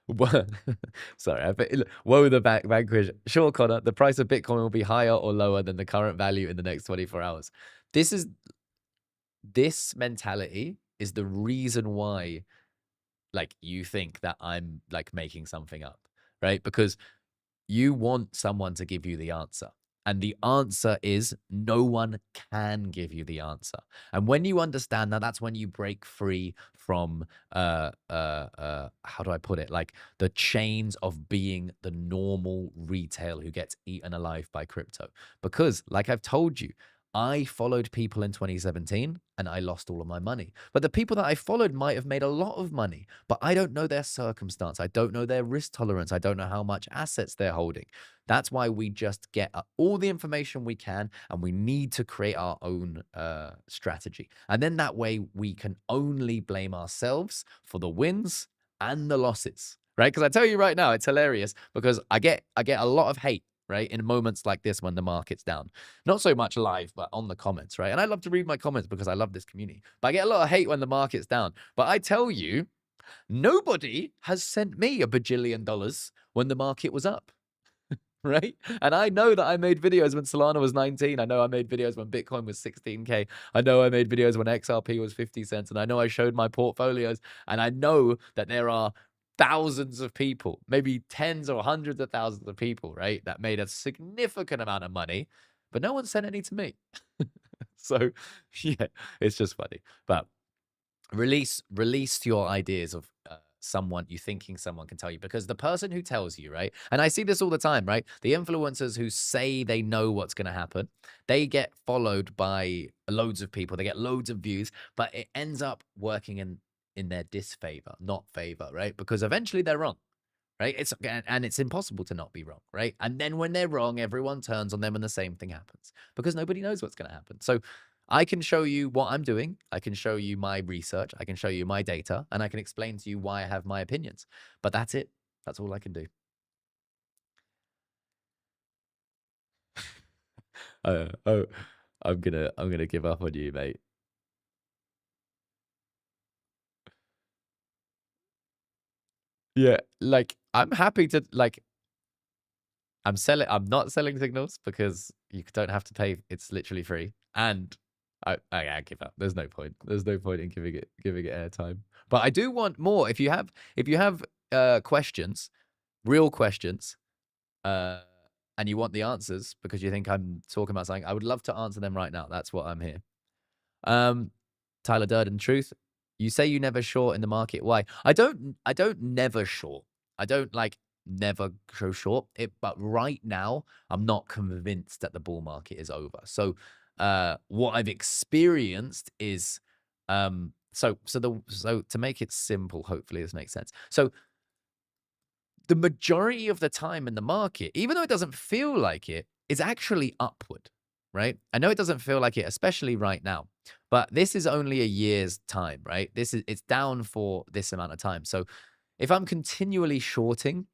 Wha- Sorry, woe the vanquish. Sure, Connor, the price of Bitcoin will be higher or lower than the current value in the next 24 hours. This is this mentality is the reason why, like, you think that I'm like making something up, right? Because you want someone to give you the answer. And the answer is no one can give you the answer. And when you understand that, that's when you break free from how do I put it? Like the chains of being the normal retail who gets eaten alive by crypto. Because, like I've told you, I followed people in 2017 and I lost all of my money. But the people that I followed might have made a lot of money, but I don't know their circumstance. I don't know their risk tolerance. I don't know how much assets they're holding. That's why we just get all the information we can, and we need to create our own strategy. And then that way we can only blame ourselves for the wins and the losses, right? Because I tell you right now, it's hilarious because I get a lot of hate, right, in moments like this when the market's down. Not so much live, but on the comments, right? And I love to read my comments because I love this community. But I get a lot of hate when the market's down. But I tell you, nobody has sent me $1 bajillion when the market was up, right? And I know that I made videos when Solana was 19. I know I made videos when Bitcoin was 16K. I know I made videos when XRP was 50 cents. And I know I showed my portfolios. And I know that there are thousands of people, maybe tens or hundreds of thousands of people, right, that made a significant amount of money, but no one sent any to me. So yeah, it's just funny. But release your ideas of someone you thinking someone can tell you, because the person who tells you, right, and I see this all the time, right, the influencers who say they know what's going to happen, they get followed by loads of people, they get loads of views, but it ends up working in their disfavor, not favor, right? Because eventually they're wrong, right? It's impossible to not be wrong, right? And then when they're wrong, everyone turns on them and the same thing happens because nobody knows what's going to happen. So I can show you what I'm doing. I can show you my research. I can show you my data, and I can explain to you why I have my opinions. But that's it. That's all I can do. Oh, I'm gonna give up on you, mate. Yeah, like I'm happy to like I'm not selling signals because you don't have to pay. It's literally free. And I give up. There's no point. There's no point in giving it airtime. But I do want more. If you have questions, real questions, uh, and you want the answers because you think I'm talking about something, I would love to answer them right now. That's what I'm here. Um, Tyler Durden, truth. You say you never short in the market. Why? I don't never short. I don't like never go short it, but right now I'm not convinced that the bull market is over. So what I've experienced is so to make it simple, hopefully this makes sense. So the majority of the time in the market, even though it doesn't feel like it, is actually upward, right? I know it doesn't feel like it, especially right now, but this is only a year's time, right? It's down for this amount of time. So if I'm continually shorting,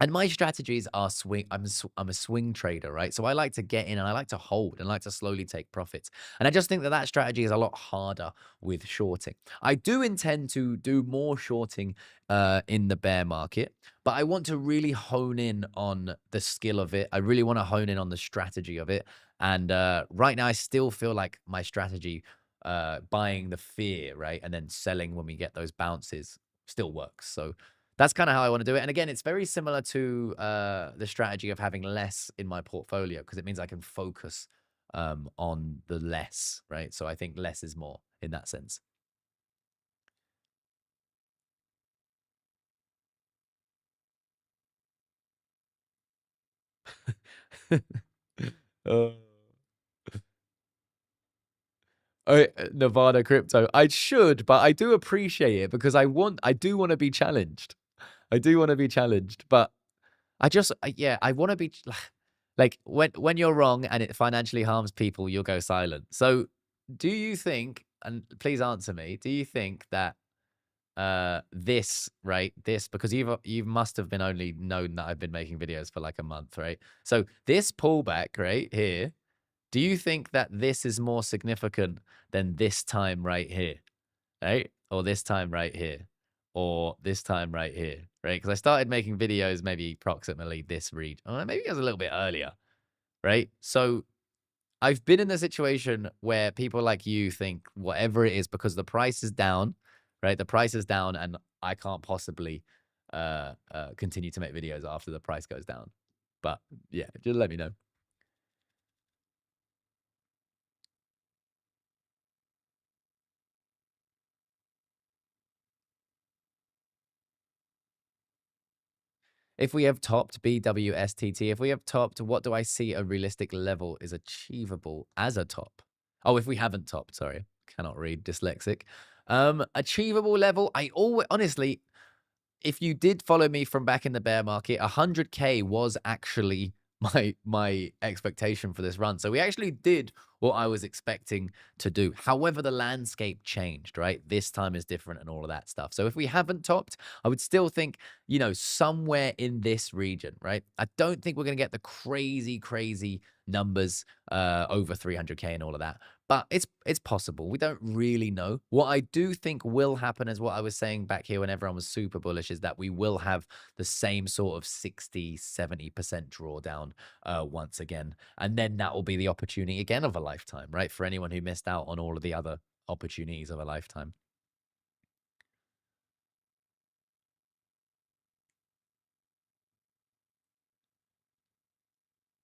and my strategies are swing. I'm a swing trader, right? So I like to get in and I like to hold and I like to slowly take profits. And I just think that that strategy is a lot harder with shorting. I do intend to do more shorting in the bear market, but I want to really hone in on the skill of it. I really want to hone in on the strategy of it. And right now, I still feel like my strategy, buying the fear, right, and then selling when we get those bounces, still works. So that's kind of how I want to do it. And again, it's very similar to the strategy of having less in my portfolio because it means I can focus on the less, right? So I think less is more in that sense. Oh. Oh, Nevada crypto. I should, but I do appreciate it because I do want to be challenged. I do want to be challenged, but yeah, I want to be like when you're wrong and it financially harms people, you'll go silent. So, do you think, and please answer me, do you think that this, right, this, because you must have been only known that I've been making videos for like a month, right? So, this pullback right here, do you think that this is more significant than this time right here, right? Or this time right here, or this time right here, right? Because I started making videos maybe approximately this read, or maybe it was a little bit earlier, right? So I've been in a situation where people like you think whatever it is because the price is down, right? The price is down, and I can't possibly continue to make videos after the price goes down. But yeah, just let me know. If we have topped BWSTT, if we have topped, what do I see a realistic level is achievable as a top? Oh, if we haven't topped, sorry. Cannot read, dyslexic. Achievable level, I always honestly, if you did follow me from back in the bear market, 100K was actually my expectation for this run. So we actually did what I was expecting to do. However, the landscape changed, right? This time is different and all of that stuff. So if we haven't topped, I would still think, somewhere in this region, right? I don't think we're going to get the crazy, crazy numbers over 300K and all of that. But it's possible. We don't really know. What I do think will happen is what I was saying back here when everyone was super bullish is that we will have the same sort of 60-70% drawdown once again. And then that will be the opportunity again of a lifetime, right? For anyone who missed out on all of the other opportunities of a lifetime.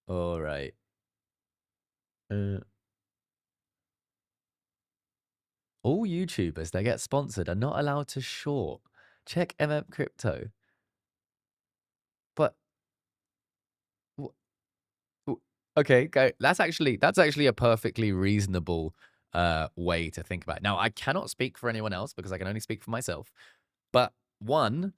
All right. Uh, all YouTubers that get sponsored are not allowed to short. Check MM Crypto. But w- okay, go. That's actually a perfectly reasonable way to think about it. Now, I cannot speak for anyone else because I can only speak for myself. But one,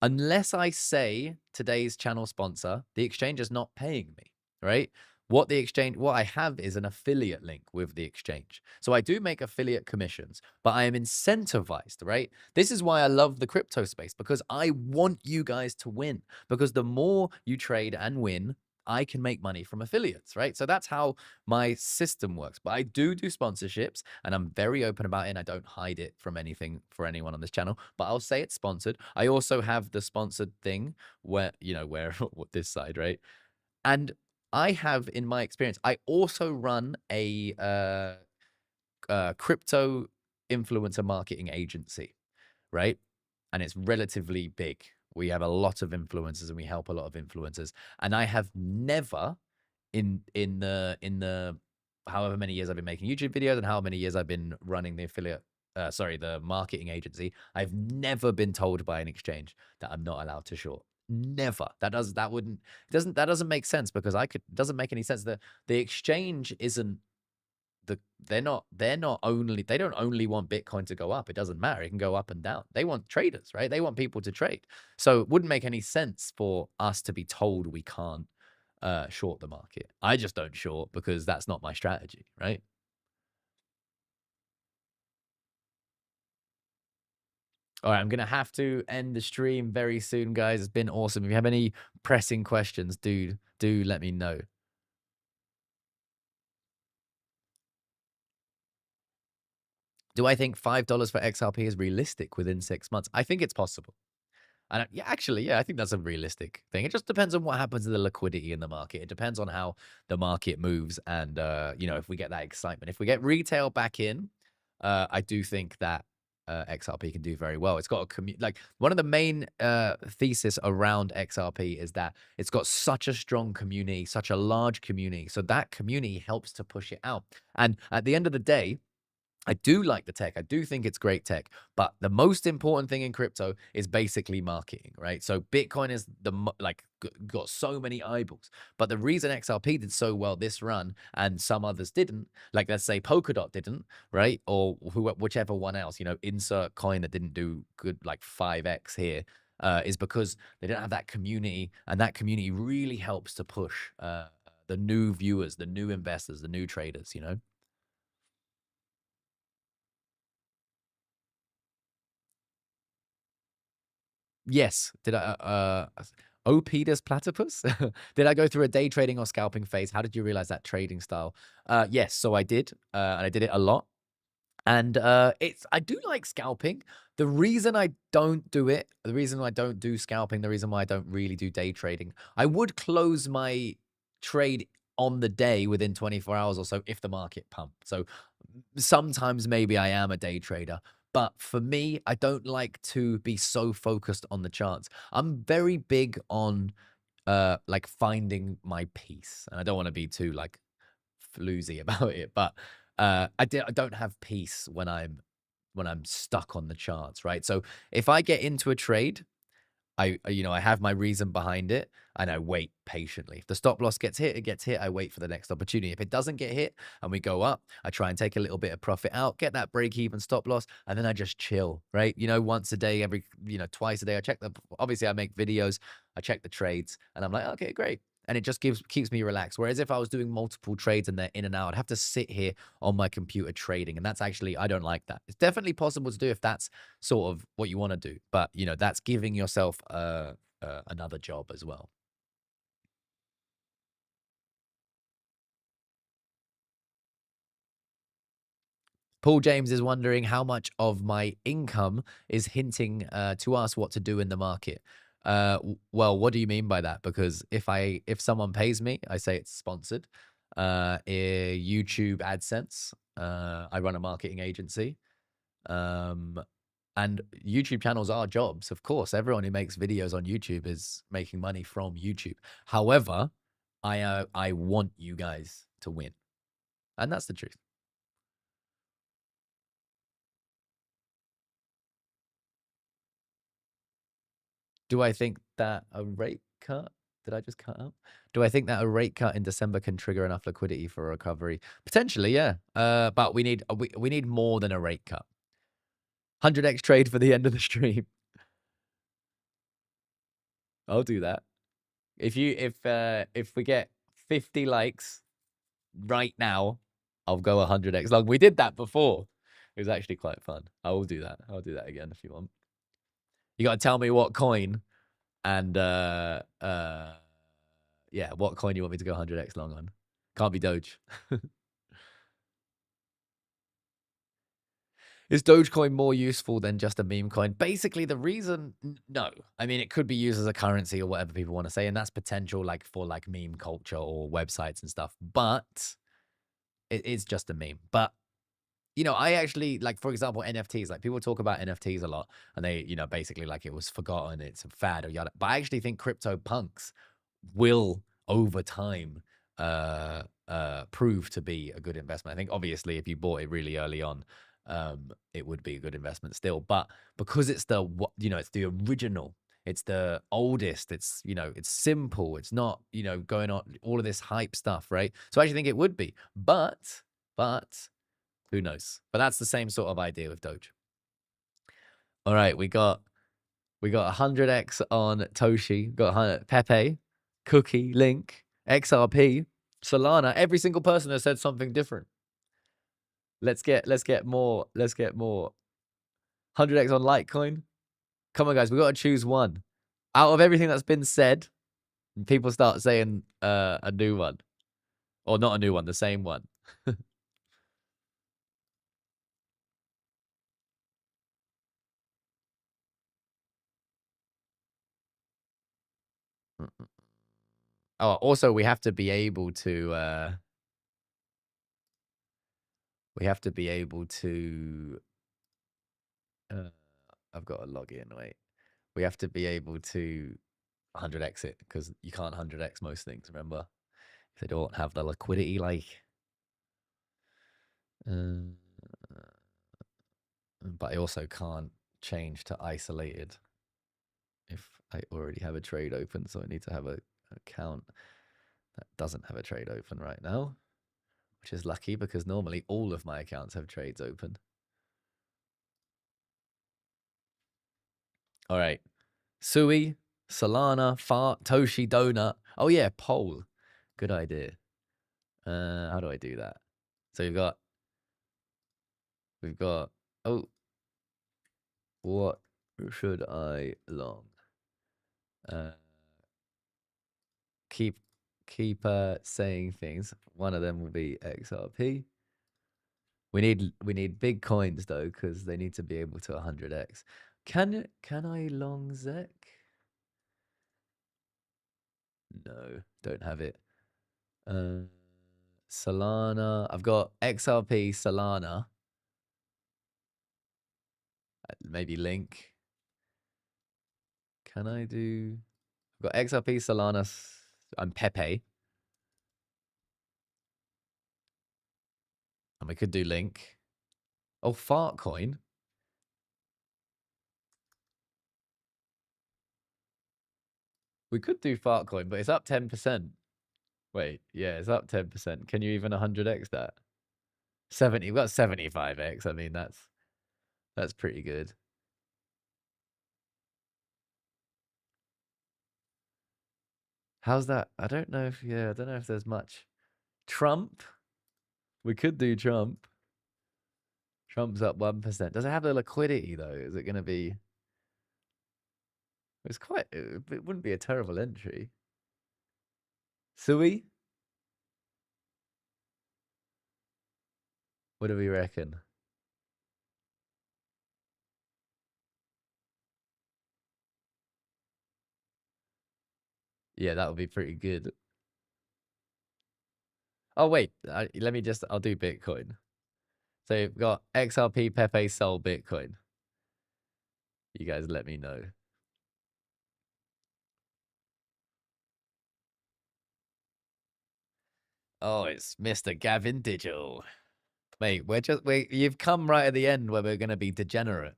unless I say today's channel sponsor, the exchange is not paying me, right? What I have is an affiliate link with the exchange. So I do make affiliate commissions, but I am incentivized, right? This is why I love the crypto space because I want you guys to win because the more you trade and win, I can make money from affiliates, right? So that's how my system works. But I do sponsorships and I'm very open about it and I don't hide it from anything for anyone on this channel, but I'll say it's sponsored. I also have the sponsored thing where this side, right? And I have in my experience, I also run a crypto influencer marketing agency, right? And it's relatively big. We have a lot of influencers and we help a lot of influencers. And I have never in the however many years I've been making YouTube videos and how many years I've been running the the marketing agency, I've never been told by an exchange that I'm not allowed to short. Never. That doesn't make sense because it doesn't make any sense. The exchange isn't they don't only want Bitcoin to go up. It doesn't matter. It can go up and down. They want traders, right? They want people to trade. So it wouldn't make any sense for us to be told we can't short the market. I just don't short because that's not my strategy, right? All right, I'm gonna have to end the stream very soon, guys. It's been awesome. If you have any pressing questions, do let me know. Do I think $5 for XRP is realistic within 6 months? I think it's possible. And yeah, actually, yeah, I think that's a realistic thing. It just depends on what happens to the liquidity in the market. It depends on how the market moves, and if we get that excitement, if we get retail back in, I do think that XRP can do very well. It's got like one of the main thesis around XRP is that it's got such a strong community, such a large community. So that community helps to push it out. And at the end of the day, I do like the tech. I do think it's great tech. But the most important thing in crypto is basically marketing, right? So Bitcoin is got so many eyeballs. But the reason XRP did so well this run and some others didn't, like let's say Polkadot didn't, right? Or whichever one else, insert coin that didn't do good, like 5x here, is because they didn't have that community. And that community really helps to push the new viewers, the new investors, the new traders. Yes. Did Opedus platypus? Did I go through a day trading or scalping phase? How did you realize that trading style? Yes, so I did, and I did it a lot. And I do like scalping. The reason I don't do it, the reason I don't do scalping, the reason why I don't really do day trading, I would close my trade on the day within 24 hours or so if the market pumped. So sometimes maybe I am a day trader, but for me, I don't like to be so focused on the charts. I'm very big on like finding my peace, and I don't want to be too like floozy about it, but I don't have peace when I'm stuck on the charts, right? So if I get into a trade, I have my reason behind it and I wait patiently. If the stop loss gets hit, it gets hit. I wait for the next opportunity. If it doesn't get hit and we go up, I try and take a little bit of profit out, get that break even stop loss, and then I just chill, right? Once a day, twice a day, I check obviously I make videos, I check the trades, and I'm like, okay, great. And it just keeps me relaxed. Whereas if I was doing multiple trades and they're in and out, I'd have to sit here on my computer trading. And that's actually, I don't like that. It's definitely possible to do if that's sort of what you want to do. But, that's giving yourself another job as well. Paul James is wondering how much of my income is hinting to us what to do in the market. Well, what do you mean by that? Because if someone pays me, I say it's sponsored. YouTube AdSense. I run a marketing agency. And YouTube channels are jobs, of course. Everyone who makes videos on YouTube is making money from YouTube. However, I want you guys to win, and that's the truth. Do I think that a rate cut? Did I just cut out? Do I think that a rate cut in December can trigger enough liquidity for a recovery? Potentially, yeah. But we need more than a rate cut. 100x trade for the end of the stream. I'll do that. If we get 50 likes right now, I'll go 100x long. We did that before. It was actually quite fun. I will do that. I'll do that again if you want. You got to tell me what coin and yeah, what coin you want me to go 100x long on. Can't be Doge. Is Dogecoin more useful than just a meme coin? Basically, the reason, no. I mean, it could be used as a currency or whatever people want to say, and that's potential like for like meme culture or websites and stuff. But it is just a meme. But you know, I actually like, for example, NFTs. Like people talk about NFTs a lot, and they, you know, basically like it was forgotten, it's a fad or yada. But I actually think crypto punks will over time prove to be a good investment. I think obviously if you bought it really early on, it would be a good investment still. But because it's the you know, it's the original, it's the oldest, it's, you know, it's simple, it's not, you know, going on all of this hype stuff, right? So I actually think it would be. But who knows? But that's the same sort of idea with Doge. All right, we got 100x on Toshi, got 100 Pepe, Cookie, Link, XRP, Solana. Every single person has said something different. Let's get more. Let's get more. 100x on Litecoin. Come on, guys, we got to choose one. Out of everything that's been said, people start saying a new one, or not a new one, the same one. Oh, also we have to be able to. We have to be able to. I've got to log in. Wait. We have to be able to 100x it because you can't 100x most things. Remember, if they don't have the liquidity, like. Uh, but I also can't change to isolated if I already have a trade open. So I need to have a account that doesn't have a trade open right now, which is lucky because normally all of my accounts have trades open. All right. Sui, Solana, Fart, Toshi, Donut. Oh yeah, poll. Good idea. How do I do that? So we've got oh, what should I long? Uh keep saying things. One of them will be XRP. We need big coins though, because they need to be able to 100x. Can I long Zek? No, don't have it. Solana. I've got XRP, Solana. Maybe Link. Can I do? I've got XRP, Solana, and Pepe. And we could do Link. Oh, Fartcoin. We could do Fartcoin, but it's up 10%. Wait, yeah, it's up 10%. Can you even 100x that? 70. We've got 75x. I mean, that's pretty good. How's that? I don't know if I don't know if there's much. Trump. We could do Trump. Trump's up 1%. Does it have the liquidity though? Is it going to be? It's quite. It wouldn't be a terrible entry. Sui. What do we reckon? Yeah, that would be pretty good. Oh wait, let me just. I'll do Bitcoin. So you've got XRP, Pepe, Sol, Bitcoin. You guys, let me know. Oh, it's Mr. Gavin Digital. Mate, you've come right at the end where we're gonna be degenerate.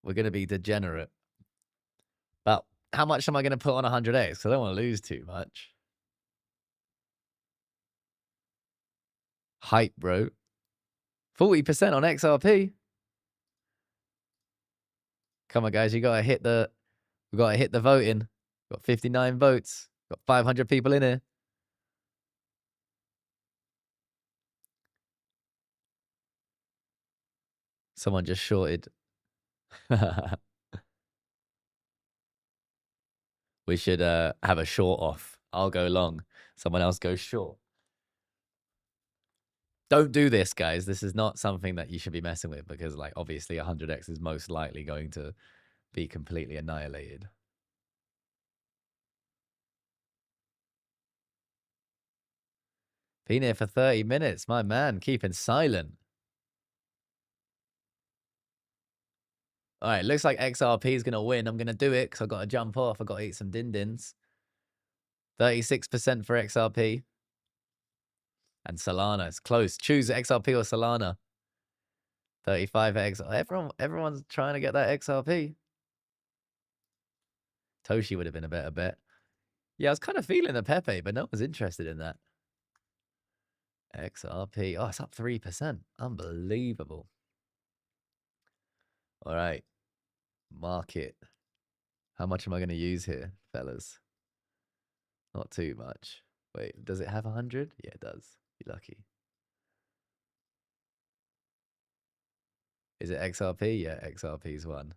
We're gonna be degenerate. But how much am I gonna put on 100x? I don't want to lose too much. Hype, bro. 40% on XRP. Come on, guys, we gotta hit the voting. Got 59 votes. Got 500 people in here. Someone just shorted. We should have a short off. I'll go long. Someone else goes short. Don't do this, guys. This is not something that you should be messing with because, like, obviously 100x is most likely going to be completely annihilated. Been here for 30 minutes. My man, keeping silent. All right, looks like XRP is going to win. I'm going to do it because I've got to jump off. I've got to eat some din-dins. 36% for XRP. And Solana, it's close. Choose XRP or Solana. 35 X. Everyone's trying to get that XRP. Toshi would have been a better bet. Yeah, I was kind of feeling the Pepe, but no one's interested in that. XRP. Oh, it's up 3%. Unbelievable. All right. Market. How much am I going to use here, fellas? Not too much. Wait, does it have 100? Yeah, it does. Be lucky. Is it XRP? Yeah, XRP's one.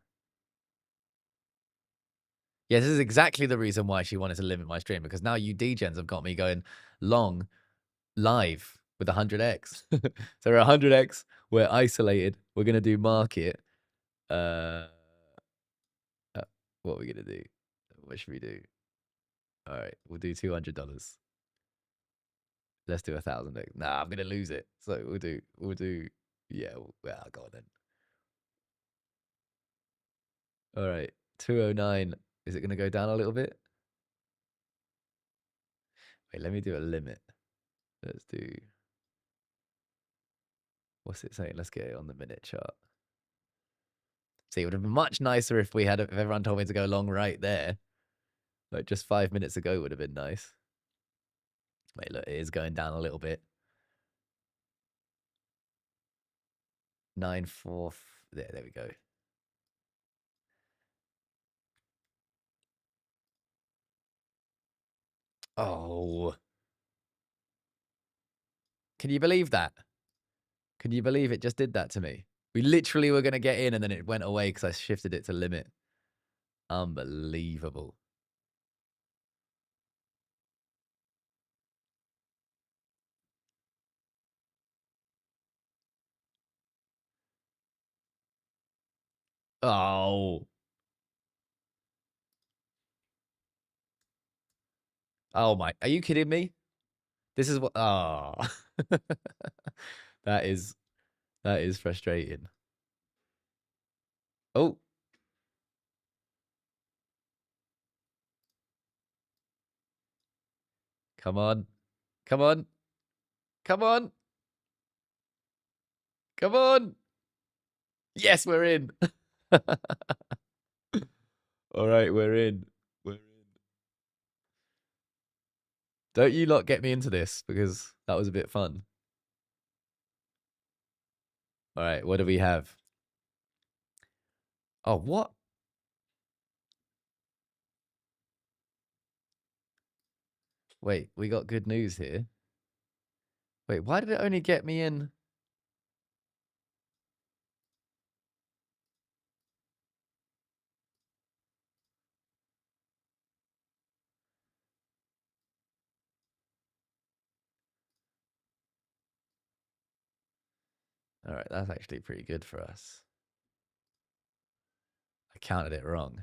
Yeah, this is exactly the reason why she wanted to limit my stream, because now you degens have got me going long live with 100x. So we're 100x. We're isolated. We're going to do market. What are we going to do? What should we do? All right, we'll do $200. Let's do 1,000x. Nah, I'm going to lose it. So yeah, go on then. All right, 209. Is it going to go down a little bit? Wait, let me do a limit. Let's do, what's it saying? Let's get it on the minute chart. See, it would have been much nicer if if everyone told me to go long right there. Like just 5 minutes ago would have been nice. Wait, look, it is going down a little bit. 9.4. There we go. Oh. Can you believe that? Can you believe it just did that to me? We literally were going to get in and then it went away because I shifted it to limit. Unbelievable. Oh. Oh my. Are you kidding me? This is what. Oh. That is frustrating. Oh. Come on. Come on. Come on. Come on. Yes, we're in. All right, we're in. We're in. Don't you lot get me into this because that was a bit fun. All right, what do we have? Oh, what? Wait, we got good news here. Wait, why did it only get me in? All right, that's actually pretty good for us. I counted it wrong.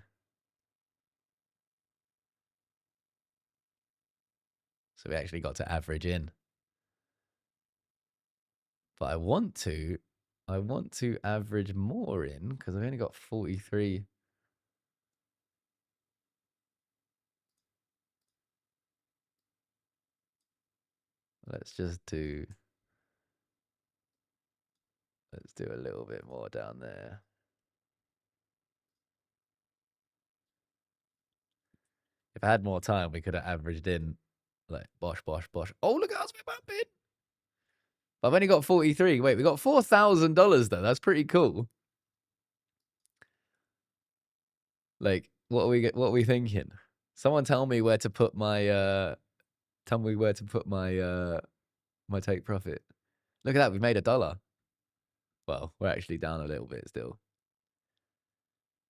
So we actually got to average in. But I want to average more in because I've only got 43. Let's do a little bit more down there. If I had more time, we could have averaged in like bosh, bosh, bosh. Oh, look at us, we're bumping. But I've only got 43. Wait, we got $4,000 though. That's pretty cool. Like, what are we thinking? Someone tell me where to put my my take profit. Look at that, we've made $1. Well, we're actually down a little bit still.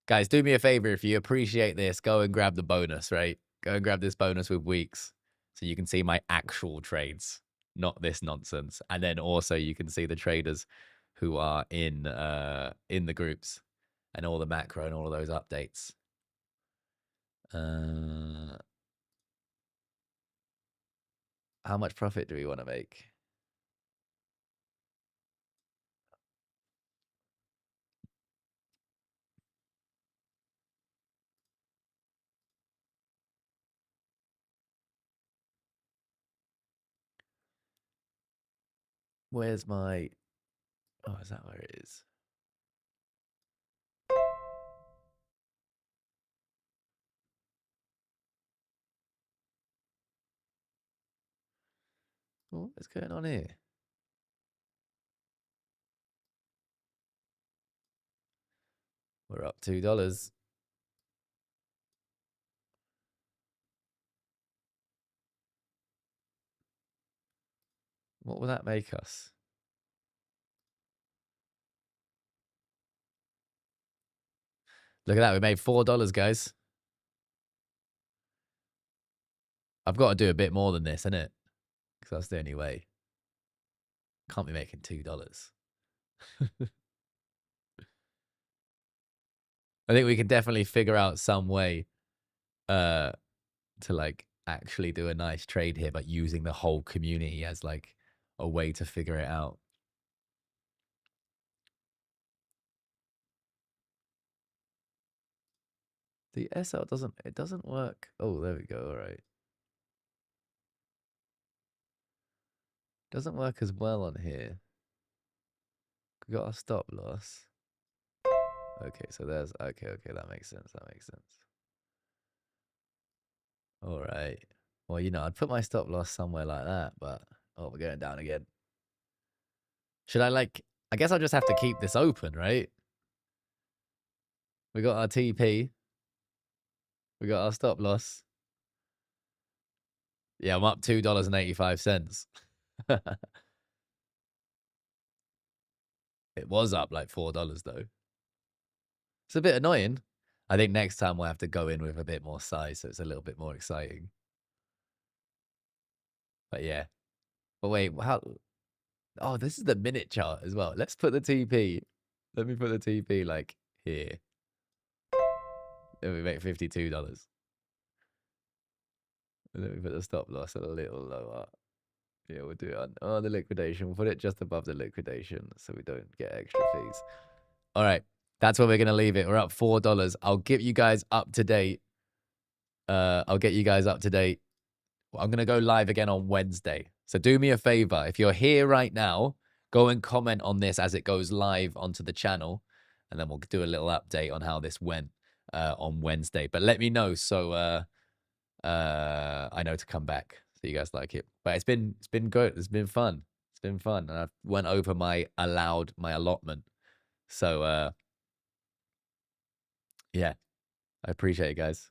Guys, do me a favor if you appreciate this, go and grab the bonus, right? Go and grab this bonus with weeks so you can see my actual trades, not this nonsense. And then also you can see the traders who are in the groups and all the macro and all of those updates. How much profit do we want to make? Where's my... Oh, is that where it is? What is going on here? We're up $2. What will that make us? Look at that. We made $4, guys. I've got to do a bit more than this, innit? Because that's the only way. Can't be making $2. I think we can definitely figure out some way to like actually do a nice trade here, but using the whole community as like a way to figure it out. The SL doesn't work. Oh, there we go. All right. Doesn't work as well on here. We got our stop loss. Okay, so there's okay, that makes sense. That makes sense. All right. Well, you know, I'd put my stop loss somewhere like that, but oh, we're going down again. Should I like I guess I'll just have to keep this open, right? We got our TP. We got our stop loss. Yeah, I'm up $2.85. It was up like $4 though. It's a bit annoying. I think next time we'll have to go in with a bit more size so it's a little bit more exciting. But yeah. But wait, how... Oh, this is the minute chart as well. Let's put the TP. Let me put the TP like here. Then we make $52. And then we put the stop loss a little lower. Yeah, we'll do it on the liquidation. We'll put it just above the liquidation so we don't get extra fees. All right. That's where we're going to leave it. We're up $4. I'll get you guys up to date. I'll get you guys up to date. I'm going to go live again on Wednesday. So do me a favor. If you're here right now, go and comment on this as it goes live onto the channel. And then we'll do a little update on how this went on Wednesday. But let me know so I know to come back. So you guys like it. But it's been good. It's been fun. It's been fun. And I went over my allotment. So yeah, I appreciate it, guys.